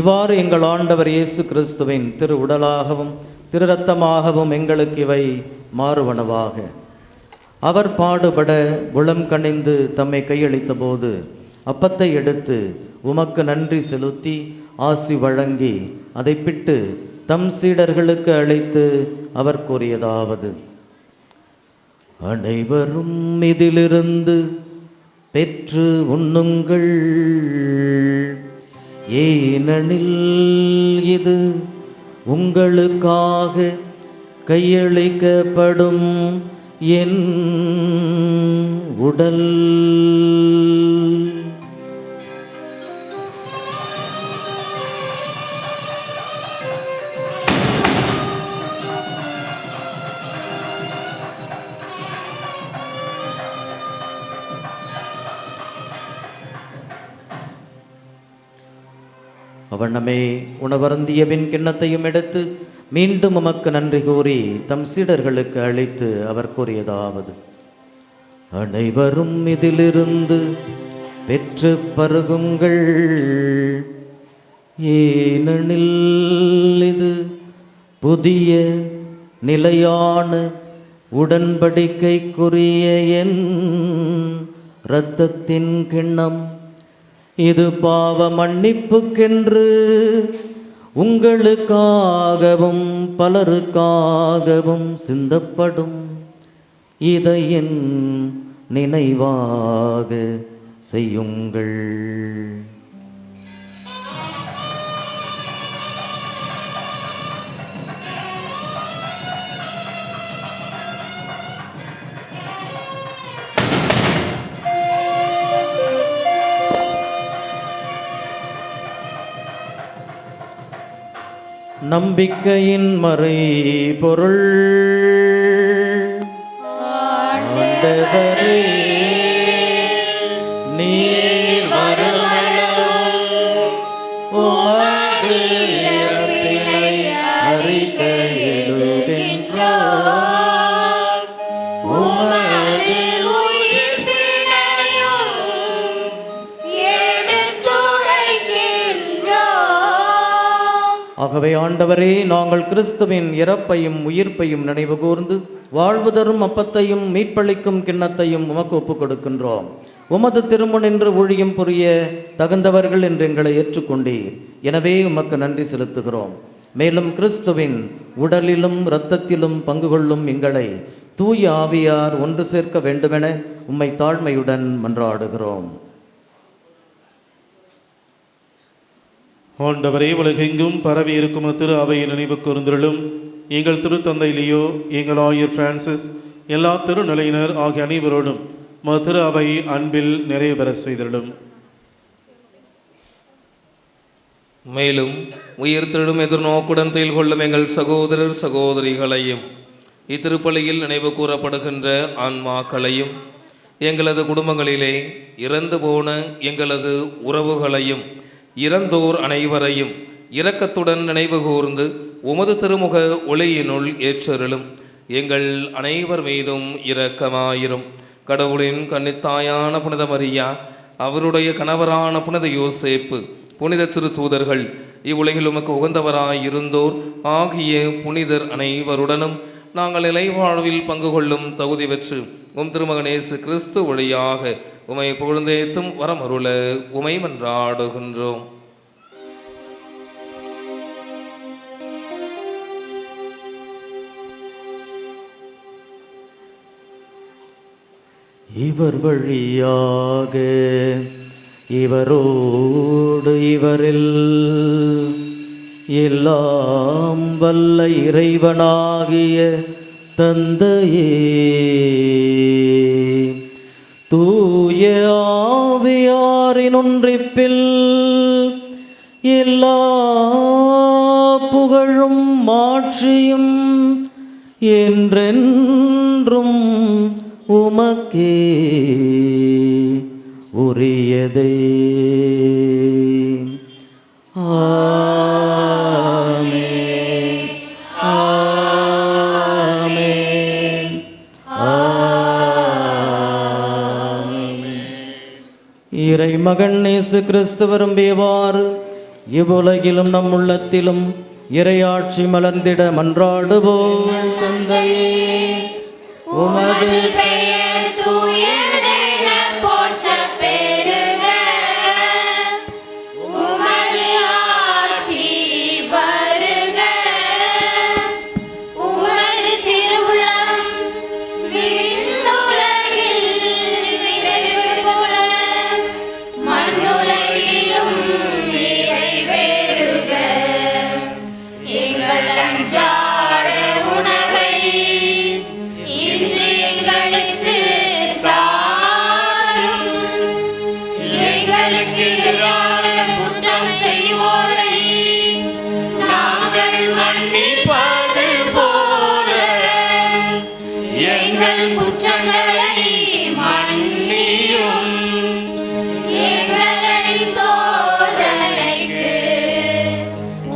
இவ்வாறு எங்கள் ஆண்டவர் இயேசு கிறிஸ்துவின் திரு உடலாகவும் திரு இரத்தமாகவும் எங்களுக்கு இவை மாறுவனவாக. அவர் பாடுபட உளம் கனிந்து தம்மை கையளித்த போது அப்பத்தை எடுத்து உமக்கு நன்றி செலுத்தி ஆசி வழங்கி அதை பிட்டு தம் சீடர்களுக்கு அழைத்து அவர் கூறியதாவது: அனைவரும் இதிலிருந்து பெற்று உண்ணுங்கள், ஏனெனில் இது உங்களுக்காக கையளிக்கப்படும் என் உடல். அவனமே உணவருந்திய பின் கிண்ணத்தையும் எடுத்து மீண்டும் உமக்கு நன்றி கூறி தம் சீடர்களுக்கு அழைத்து அவர் கூறியதாவது: அனைவரும் இதிலிருந்து பெற்று பருகுங்கள், ஏனெனில் இது புதிய நிலையான உடன்படிக்கைக்குரிய என் இரத்தத்தின் கிண்ணம். இது பாவ மன்னிப்புக்கென்று உங்களுக்காகவும் பலருக்காகவும் சிந்தப்படும். இதை என் நினைவாக செய்யுங்கள். நம்பிக்கையின் மறை பொருள். ஆண்டவரே நீர் வருமளவும் உமது இறப்பினை அறிக்கையிடுகின்றோம். உமது ஆகவே ஆண்டவரே, நாங்கள் கிறிஸ்துவின் இறப்பையும் உயிர்ப்பையும் நினைவு கூர்ந்து வாழ்வு தரும் அப்பத்தையும் மீட்பளிக்கும் கிண்ணத்தையும் உமக்கு ஒப்புக் கொடுக்கின்றோம். உமது திருமுன் நின்று ஊழியம் புரிய தகுந்தவர்கள் என்று எங்களை ஏற்றுக்கொண்டீர். எனவே உமக்கு நன்றி செலுத்துகிறோம். மேலும் கிறிஸ்துவின் உடலிலும் இரத்தத்திலும் பங்கு கொள்ளும் எங்களை தூய ஆவியார் ஒன்று சேர்க்க வேண்டுமென உம்மை தாழ்மையுடன் மன்றாடுகிறோம். ஆண்டவரே, உலகெங்கும் பரவி இருக்கும் திரு அவையை நினைவு கூர்ந்தருளும். எங்கள் திருத்தந்தை லியோ, எங்கள் ஆயர் பிரான்சிஸ், எல்லா திருநிலையினர் ஆகிய அனைவரோடும் திரு அவை அன்பில் நிறைவு பெற செய்தருளும். மேலும் உயிர்த்தெழும் எதிர்நோக்குடன் செயல் கொள்ளும் எங்கள் சகோதரர் சகோதரிகளையும் இத்திருப்பலியில் நினைவு கூறப்படுகின்ற ஆன்மாக்களையும் எங்களது குடும்பங்களிலே இறந்து போன எங்களது உறவுகளையும் இறந்தோர் அனைவரையும் இரக்கத்துடன் நினைவு கூர்ந்து உமது திருமுக ஒளியினுள் ஏற்றருளும். எங்கள் அனைவர் மீதும் இரக்கமாயிரும். கடவுளின் கன்னித்தாயான புனித மரியா, அவருடைய கணவரான புனித யோசேப்பு, புனித திருத்தூதர்கள், இவ்வுலகில் உமக்கு உகந்தவராய் இருந்தோர் ஆகிய புனிதர் அனைவருடனும் நாங்கள் இலைவாழ்வில் பங்கு கொள்ளும் தகுதி பெற்று உம் திருமகனேசு கிறிஸ்து வழியாக உமை புகழ்ந்தேத்தும் வரமருள உமை மன்றாடுகின்றோம். இவர் வழியாக இவரோடு இவரில் எல்லாம் வல்ல இறைவனாகிய தந்தையே, தூய ஆவியாரின் ஒன்றிப்பில் எல்லா புகழும் மாட்சியும் என்றென்றும் உமக்கே உரியதே. ஆமென், ஆமென், ஆமென். இறைமகன் இயேசு கிறிஸ்து விரும்பியவாறு இவ்வுலகிலும் நம் உள்ளத்திலும் இறையாட்சி மலர்ந்திட மன்றாடுவோம். தந்தையே, உமது பெயர் தூயதென போற்றப் பெறுக. உமது ஆட்சி வருக. உமது திருவுளம் விண்ணுலகில் நிறைவேறுவது போல மண்ணுலகிலும் நிறைவேறுக. எங்கள் அன்றாட உணவை இன்று எங்களுக்கு தாரும். எங்களுக்கு எதிராக குற்றம் செய்வோரை நாங்கள் மன்னிப்பது போல எங்கள் குற்றங்களை மன்னியும். எங்களை சோதனைக்கு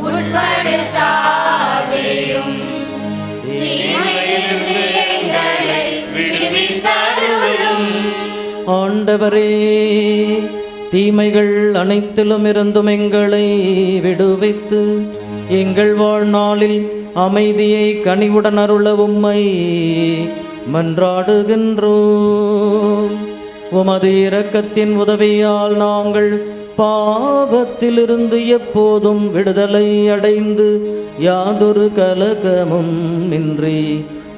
உட்படுத்தாதேயும், தீமையிலிருந்து எங்களை விடுவித்தருளும். ஆண்டவரே, தீமைகள் அனைத்திலும் இருந்தும் எங்களை விடுவித்து எங்கள் வாழ்நாளில் அமைதியை கனிவுடன் அருள உம்மை மன்றாடுகின்றோம். உமது இரக்கத்தின் உதவியால் நாங்கள் பாவத்திலிருந்து எப்போதும் விடுதலை அடைந்து யாதொரு கலக்கமும் இன்றி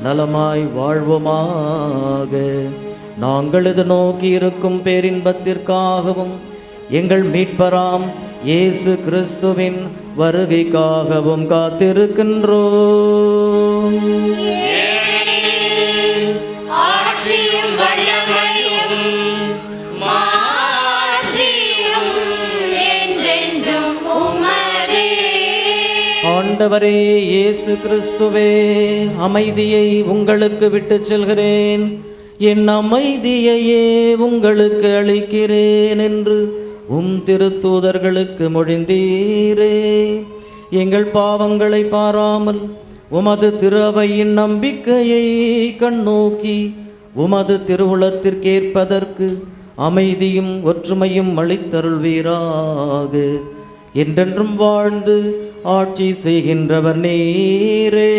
நலமாய் வாழ்வோமாக. நாங்கள் இது நோக்கி இருக்கும் பேரின்பத்திற்காகவும் எங்கள் மீட்பராம் இயேசு கிறிஸ்துவின் வருகைக்காகவும் காத்திருக்கின்றோம். ஆட்சியும் வல்லமையும் மாட்சியும் என்றென்றும் உமதே. ஆண்டவரே இயேசு கிறிஸ்துவே, அமைதியை உங்களுக்கு விட்டுச் செல்கிறேன், என் அமைதியையே உங்களுக்கு அளிக்கிறேன் என்று திருத்தூதர்களுக்கு மொழிந்தீரே. எங்கள் பாவங்களை பாராமல் உமது திரு அவையின் நம்பிக்கையை கண்ணோக்கி உமது திருவுளத்திற்கேற்பதற்கு அமைதியும் ஒற்றுமையும் அளித்தருள்வீராக. என்றென்றும் வாழ்ந்து ஆட்சி செய்கின்றவர் நீரே.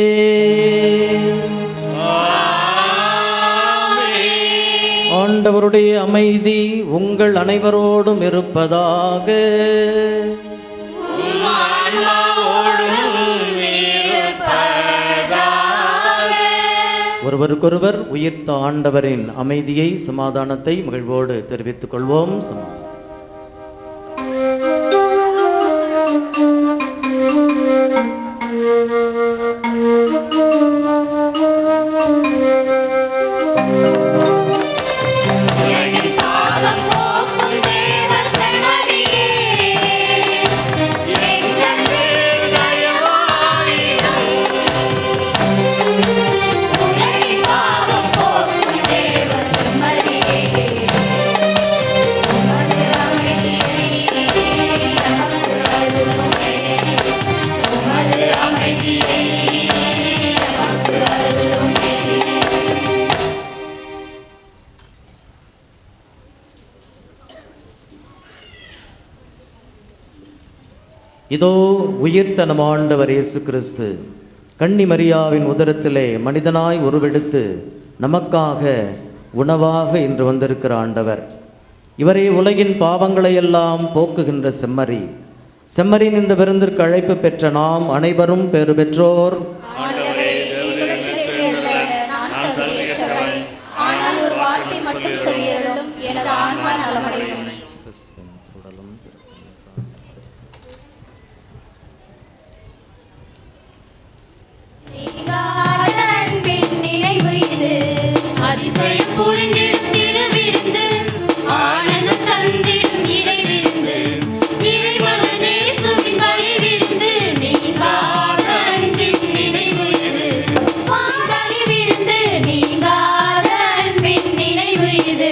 ஆண்டவருடைய அமைதி உங்கள் அனைவரோடும் இருப்பதாக. ஒருவருக்கொருவர் உயிர்த்த ஆண்டவரின் அமைதியை சமாதானத்தை மகிழ்வோடு தெரிவித்துக் கொள்வோம். இதோ உயிர்த்த நம் ஆண்டவர் இயேசு கிறிஸ்து கன்னி மரியாவின் உதரத்திலே மனிதனாய் உருவெடுத்து நமக்காக உணவாக இன்று வந்திருக்கிற ஆண்டவர். இவரே உலகின் பாவங்களை எல்லாம் போக்குகின்ற செம்மறி. செம்மறியின் இந்த விருந்திற்கு அழைப்பு பெற்ற நாம் அனைவரும் பேறு பெற்றோர். அதிசயம் புரிந்திடும் திருவிருந்து, ஆனந்தம் தந்திடும் இறை விருந்து, இறைமகன் இயேசுவின் பலி விருந்து, நீங்காத அன்பின் நினைவு இது. பலி விருந்து, நீங்காத அன்பின் நினைவு இது.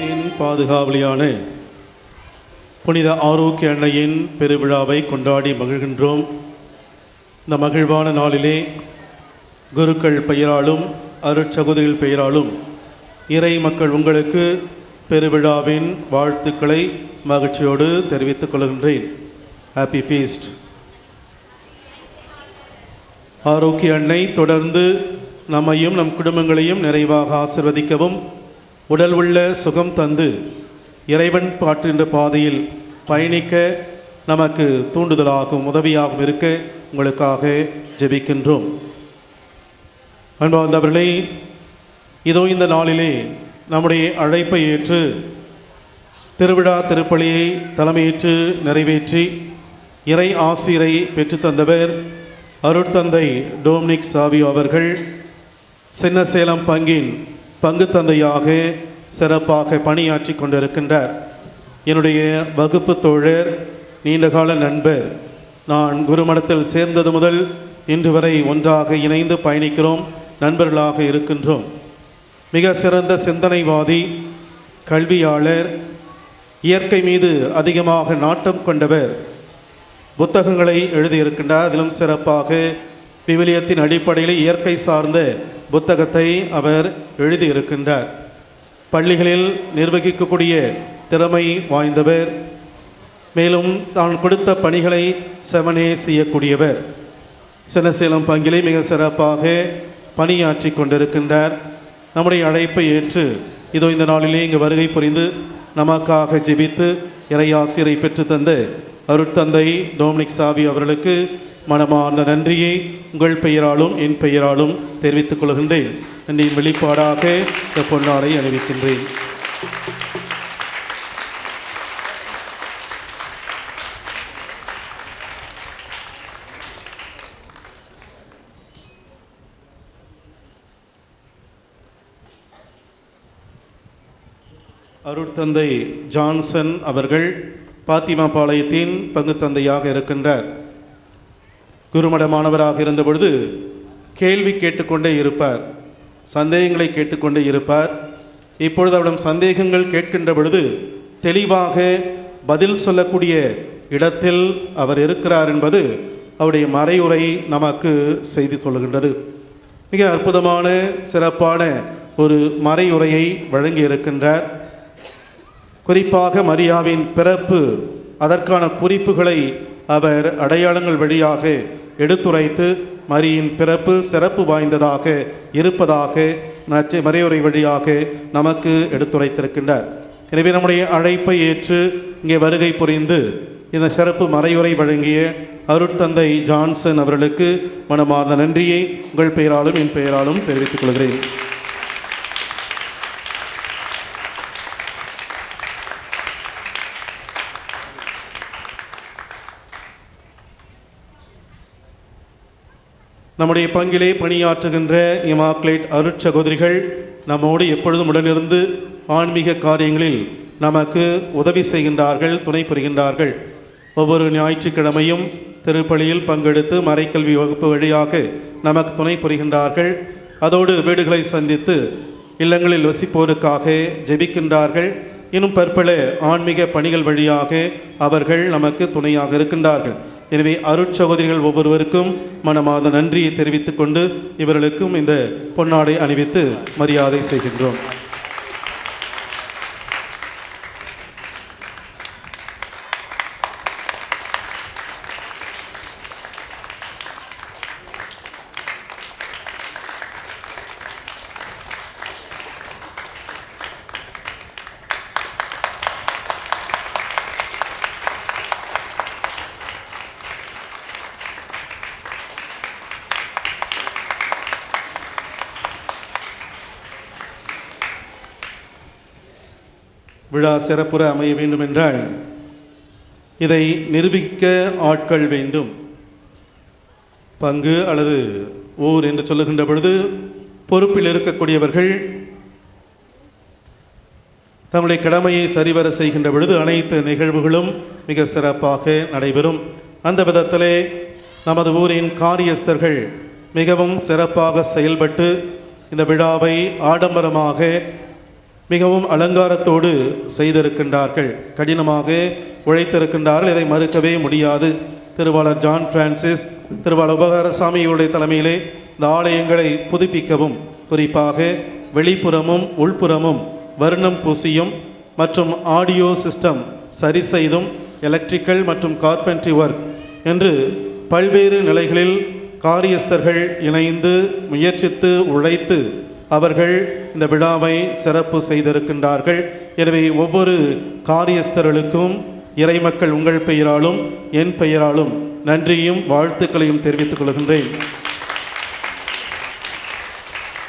பாளையத்தின் பாதுகாவலியான புனித ஆரோக்கிய அன்னையின் பெருவிழாவை கொண்டாடி மகிழ்கின்றோம். இந்த மகிழ்வான நாளிலே குருக்கள் பெயராலும் அருட்சகோதரிகள் பெயராலும் இறை மக்கள் உங்களுக்கு பெருவிழாவின் வாழ்த்துக்களை மகிழ்ச்சியோடு தெரிவித்துக் கொள்கின்றேன். Happy feast. ஆரோக்கிய அன்னை தொடர்ந்து நம்மையும் நம் குடும்பங்களையும் நிறைவாக ஆசிர்வதிக்கவும், உடல் உள்ள சுகம் தந்து இறைவன் காட்டுகின்ற பாதையில் பயணிக்க நமக்கு தூண்டுதலாகவும் உதவியாகவும் இருக்க உங்களுக்காக ஜெபிக்கின்றோம். அன்பார்ந்தவர்களே, இதோ இந்த நாளிலே நம்முடைய அழைப்பை ஏற்று திருவிழா திருப்பலியை தலைமையேற்று நிறைவேற்றி இறை ஆசிரை பெற்றுத்தந்தவர் அருட்தந்தை டோம்னிக் சாவியோ அவர்கள் சின்னசேலம் பங்கின் பங்கு தந்தையாக சிறப்பாக பணியாற்றி கொண்டிருக்கின்றார். என்னுடைய வகுப்பு தோழர், நீண்டகால நண்பர். நான் குருமடத்தில் சேர்ந்தது முதல் இன்று வரை ஒன்றாக இணைந்து பயணிக்கிறோம், நண்பர்களாக இருக்கின்றோம். மிக சிறந்த சிந்தனைவாதி, கல்வியாளர், இயற்கை மீது அதிகமாக நாட்டம் கொண்டவர். புத்தகங்களை எழுதியிருக்கின்றார். அதிலும் சிறப்பாக விவிலியத்தின் அடிப்படையில் இயற்கை சார்ந்த புத்தகத்தை அவர் எழுதியிருக்கின்றார். பள்ளிகளில் நிர்வகிக்கக்கூடிய திறமை வாய்ந்தவர். மேலும் தான் கொடுத்த பணிகளை செவனே செய்யக்கூடியவர். சின்னசேலம் பங்கிலே மிக சிறப்பாக பணியாற்றி கொண்டிருக்கின்றார். நம்முடைய அழைப்பை ஏற்று இதோ இந்த நாளிலே இங்கு வருகை புரிந்து நமக்காக ஜெபித்து இறையாசிரை பெற்று தந்த அருட்தந்தை டோம்னிக் சாவி அவர்களுக்கு மனமார்ந்த நன்றியை உங்கள் பெயராலும் என் பெயராலும் தெரிவித்துக் கொள்கின்றேன். நன்றியின் வெளிப்பாடாக இந்த பொன்னாடை அணிவிக்கின்றேன். அருட்தந்தை ஜான்சன் அவர்கள் பாத்திமா பாளையத்தின் பங்கு தந்தையாக இருக்கின்றார். குருமட மாணவராக இருந்தபொழுது கேள்வி கேட்டுக்கொண்டே இருப்பார், சந்தேகங்களை கேட்டுக்கொண்டே இருப்பார். இப்பொழுது அவரிடம் சந்தேகங்கள் கேட்கின்ற பொழுது தெளிவாக பதில் சொல்லக்கூடிய இடத்தில் அவர் இருக்கிறார் என்பது அவருடைய மறையுரை நமக்கு செய்தி சொல்கின்றது. மிக அற்புதமான சிறப்பான ஒரு மறையுரையை வழங்கி இருக்கின்றார். குறிப்பாக மரியாவின் பிறப்பு, அதற்கான குறிப்புகளை அவர் அடையாளங்கள் வழியாக எடுத்துரைத்து மரியின் பிறப்பு சிறப்பு வாய்ந்ததாக இருப்பதாக மறையுரை வழியாக நமக்கு எடுத்துரைத்திருக்கின்றார். எனவே நம்முடைய அழைப்பை ஏற்று இங்கே வருகை புரிந்து இந்த சிறப்பு மறையுரை வழங்கிய அருட்தந்தை ஜான்சன் அவர்களுக்கு மனமார்ந்த நன்றியை உங்கள் பெயராலும் என் பெயராலும் தெரிவித்துக் கொள்கிறேன். நம்முடைய பங்கிலே பணியாற்றுகின்ற இமாக்லேட் அருட்சகோதரிகள் நம்மோடு எப்பொழுதும் உடனிருந்து ஆன்மீக காரியங்களில் நமக்கு உதவி செய்கின்றார்கள், துணை புரிகின்றார்கள். ஒவ்வொரு ஞாயிற்றுக்கிழமையும் திருப்பலியில் பங்கெடுத்து மறைக்கல்வி வகுப்பு வழியாக நமக்கு துணை புரிகின்றார்கள். அதோடு வீடுகளை சந்தித்து இல்லங்களில் வசிப்போருக்காக ஜெபிக்கின்றார்கள். இன்னும் பற்பல ஆன்மீக பணிகள் வழியாக அவர்கள் நமக்கு துணையாக இருக்கின்றார்கள். எனவே அருட்சகோதரிகள் ஒவ்வொருவருக்கும் மனமார்ந்த நன்றியை தெரிவித்துக் கொண்டு இவர்களுக்கும் இந்த பொன்னாடை அணிவித்து மரியாதை செய்கின்றோம். விழா சிறப்புற அமைய வேண்டும் என்றால் இதை நிரூபிக்க ஆட்கள் வேண்டும். பங்கு அல்லது ஊர் என்று சொல்லுகின்ற பொழுது பொறுப்பில் இருக்கக்கூடியவர்கள் தங்களுடைய கடமையை சரிவர செய்கின்ற பொழுது அனைத்து நிகழ்வுகளும் மிக சிறப்பாக நடைபெறும். அந்த விதத்திலே நமது ஊரின் காரியஸ்தர்கள் மிகவும் சிறப்பாக செயல்பட்டு இந்த விழாவை ஆடம்பரமாக மிகவும் அலங்காரத்தோடு செய்திருக்கின்றார்கள். கடினமாக உழைத்திருக்கின்றார்கள். இதை மறுக்கவே முடியாது. திருவாளர் ஜான் பிரான்சிஸ், திருவாளர் உபகாரசாமியுடைய தலைமையிலே இந்த ஆலயங்களை புதுப்பிக்கவும், குறிப்பாக வெளிப்புறமும் உள்புறமும் வர்ணம் பூசியும் மற்றும் ஆடியோ சிஸ்டம் சரி செய்தும், எலக்ட்ரிக்கல் மற்றும் கார்பென்ட்ரி ஒர்க் என்று பல்வேறு நிலைகளில் காரியஸ்தர்கள் இணைந்து முயற்சித்து உழைத்து அவர்கள் இந்த விழாவை சிறப்பு செய்திருக்கின்றார்கள். எனவே ஒவ்வொரு காரியஸ்தர்களுக்கும் இறைமக்கள் உங்கள் பெயராலும் என் பெயராலும் நன்றியும் வாழ்த்துக்களையும் தெரிவித்துக் கொள்கின்றேன்.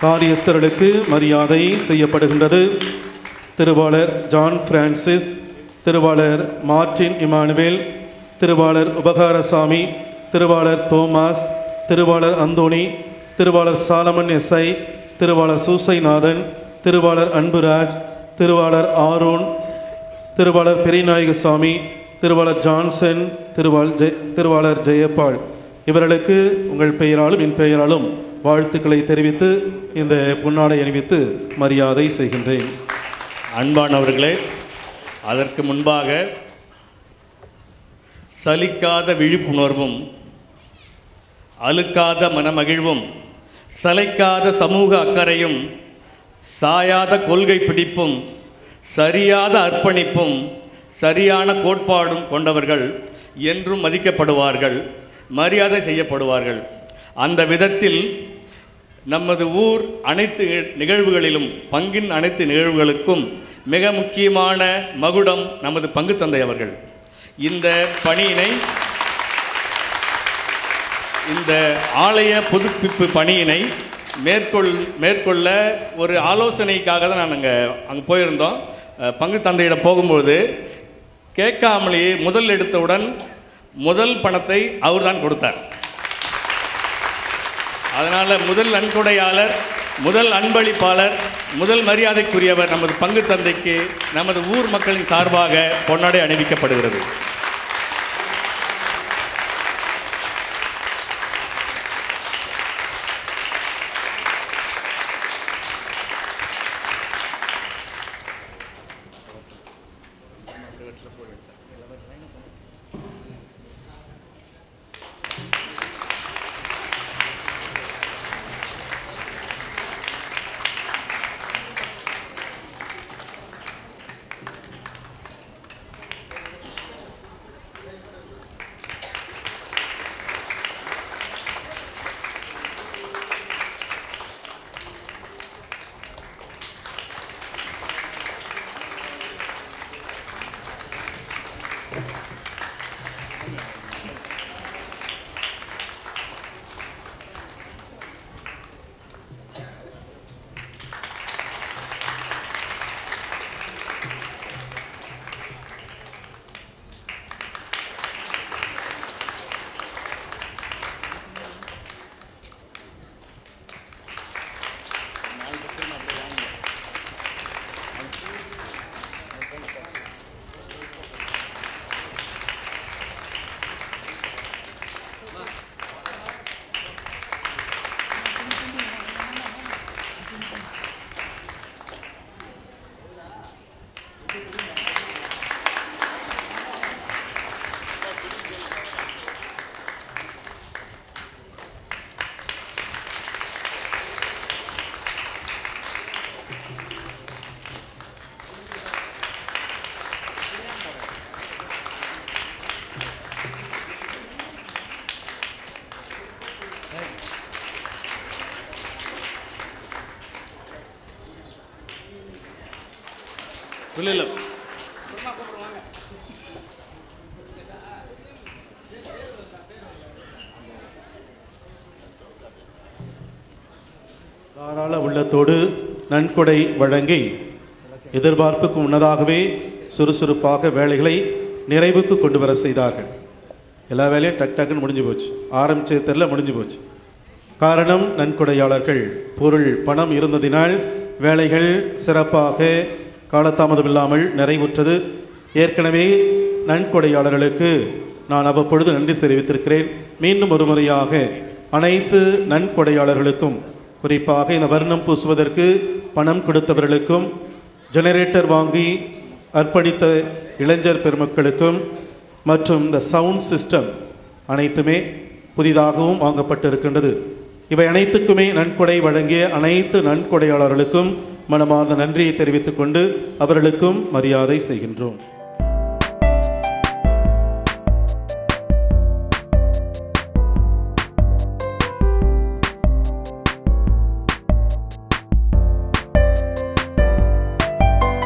காரியஸ்தர்களுக்கு மரியாதை செய்யப்படுகின்றது. திருவாளர் ஜான் பிரான்சிஸ், திருவாளர் மார்டின் இமானுவேல், திருவாளர் உபகாரசாமி, திருவாளர் தோமாஸ், திருவாளர் அந்தோணி, திருவாளர் சாலமன் எஸ்ஐ, திருவாளர் சூசைநாதன், திருவாளர் அன்புராஜ், திருவாளர் ஆரோன், திருவாளர் பெரியநாயகசாமி, திருவாளர் ஜான்சன், திருவாளர் ஜெயபால், இவர்களுக்கு உங்கள் பெயராலும் என் பெயராலும் வாழ்த்துக்களை தெரிவித்து இந்த பொன்னாடை அணிவித்து மரியாதை செய்கின்றேன். அன்பானவர்களே, அதற்கு முன்பாக சலிக்காத விழிப்புணர்வும் அழுக்காத மனமகிழ்வும் சளைக்காத சமூக அக்கறையும் சாயாத கொள்கை பிடிப்பும் சரியாத அர்ப்பணிப்பும் சரியான கோட்பாடும் கொண்டவர்கள் என்றும் மதிக்கப்படுவார்கள், மரியாதை செய்யப்படுவார்கள். அந்த விதத்தில் நமது ஊர் அனைத்து நிகழ்வுகளிலும், பங்கின் அனைத்து நிகழ்வுகளுக்கும் மிக முக்கியமான மகுடம் நமது பங்கு தந்தை அவர்கள். இந்த பணியினை, இந்த ஆலய புதுப்பிப்பு பணியினை மேற்கொள்ள ஒரு ஆலோசனைக்காக தான் நான் அங்கே போயிருந்தோம். பங்கு தந்தையிடம் போகும்போது கேட்காமலேயே முதல் எடுத்தவுடன் முதல் பணத்தை அவர் தான் கொடுத்தார். அதனால் முதல் நன்கொடையாளர், முதல் அன்பளிப்பாளர், முதல் மரியாதைக்குரியவர் நமது பங்கு தந்தைக்கு நமது ஊர் மக்களின் சார்பாக பொன்னாடை அணிவிக்கப்படுகிறது. இல்லை தாராள உள்ளத்தோடு நன்கொடை வழங்கி எதிர்பார்ப்புக்கு முன்னதாகவே சுறுசுறுப்பாக வேலைகளை நிறைவுக்கு கொண்டு வர செய்தார்கள். எல்லா வேலையும் டக்குன்னு முடிஞ்சு போச்சு. ஆரம்பிச்ச தெரியல, முடிஞ்சு போச்சு. காரணம், நன்கொடையாளர்கள் பொருள் பணம் இருந்ததினால் வேலைகள் சிறப்பாக காலதாமதம் இல்லாமல் நிறைவுற்றது. ஏற்கனவே நன்கொடையாளர்களுக்கு நான் அவ்வப்பொழுது நன்றி தெரிவித்திருக்கிறேன். மீண்டும் ஒரு முறையாக அனைத்து நன்கொடையாளர்களுக்கும், குறிப்பாக இந்த வர்ணம் பூசுவதற்கு பணம் கொடுத்தவர்களுக்கும், ஜெனரேட்டர் வாங்கி அர்ப்பணித்த இளைஞர் பெருமக்களுக்கும் மற்றும் இந்த சவுண்ட் சிஸ்டம் அனைத்துமே புதிதாகவும் வாங்கப்பட்டிருக்கின்றது. இவை அனைத்துக்குமே நன்கொடை வழங்கிய அனைத்து நன்கொடையாளர்களுக்கும் மனமார்ந்த நன்றியை தெரிவித்துக் கொண்டு அவர்களுக்கும் மரியாதை செய்கின்றோம்.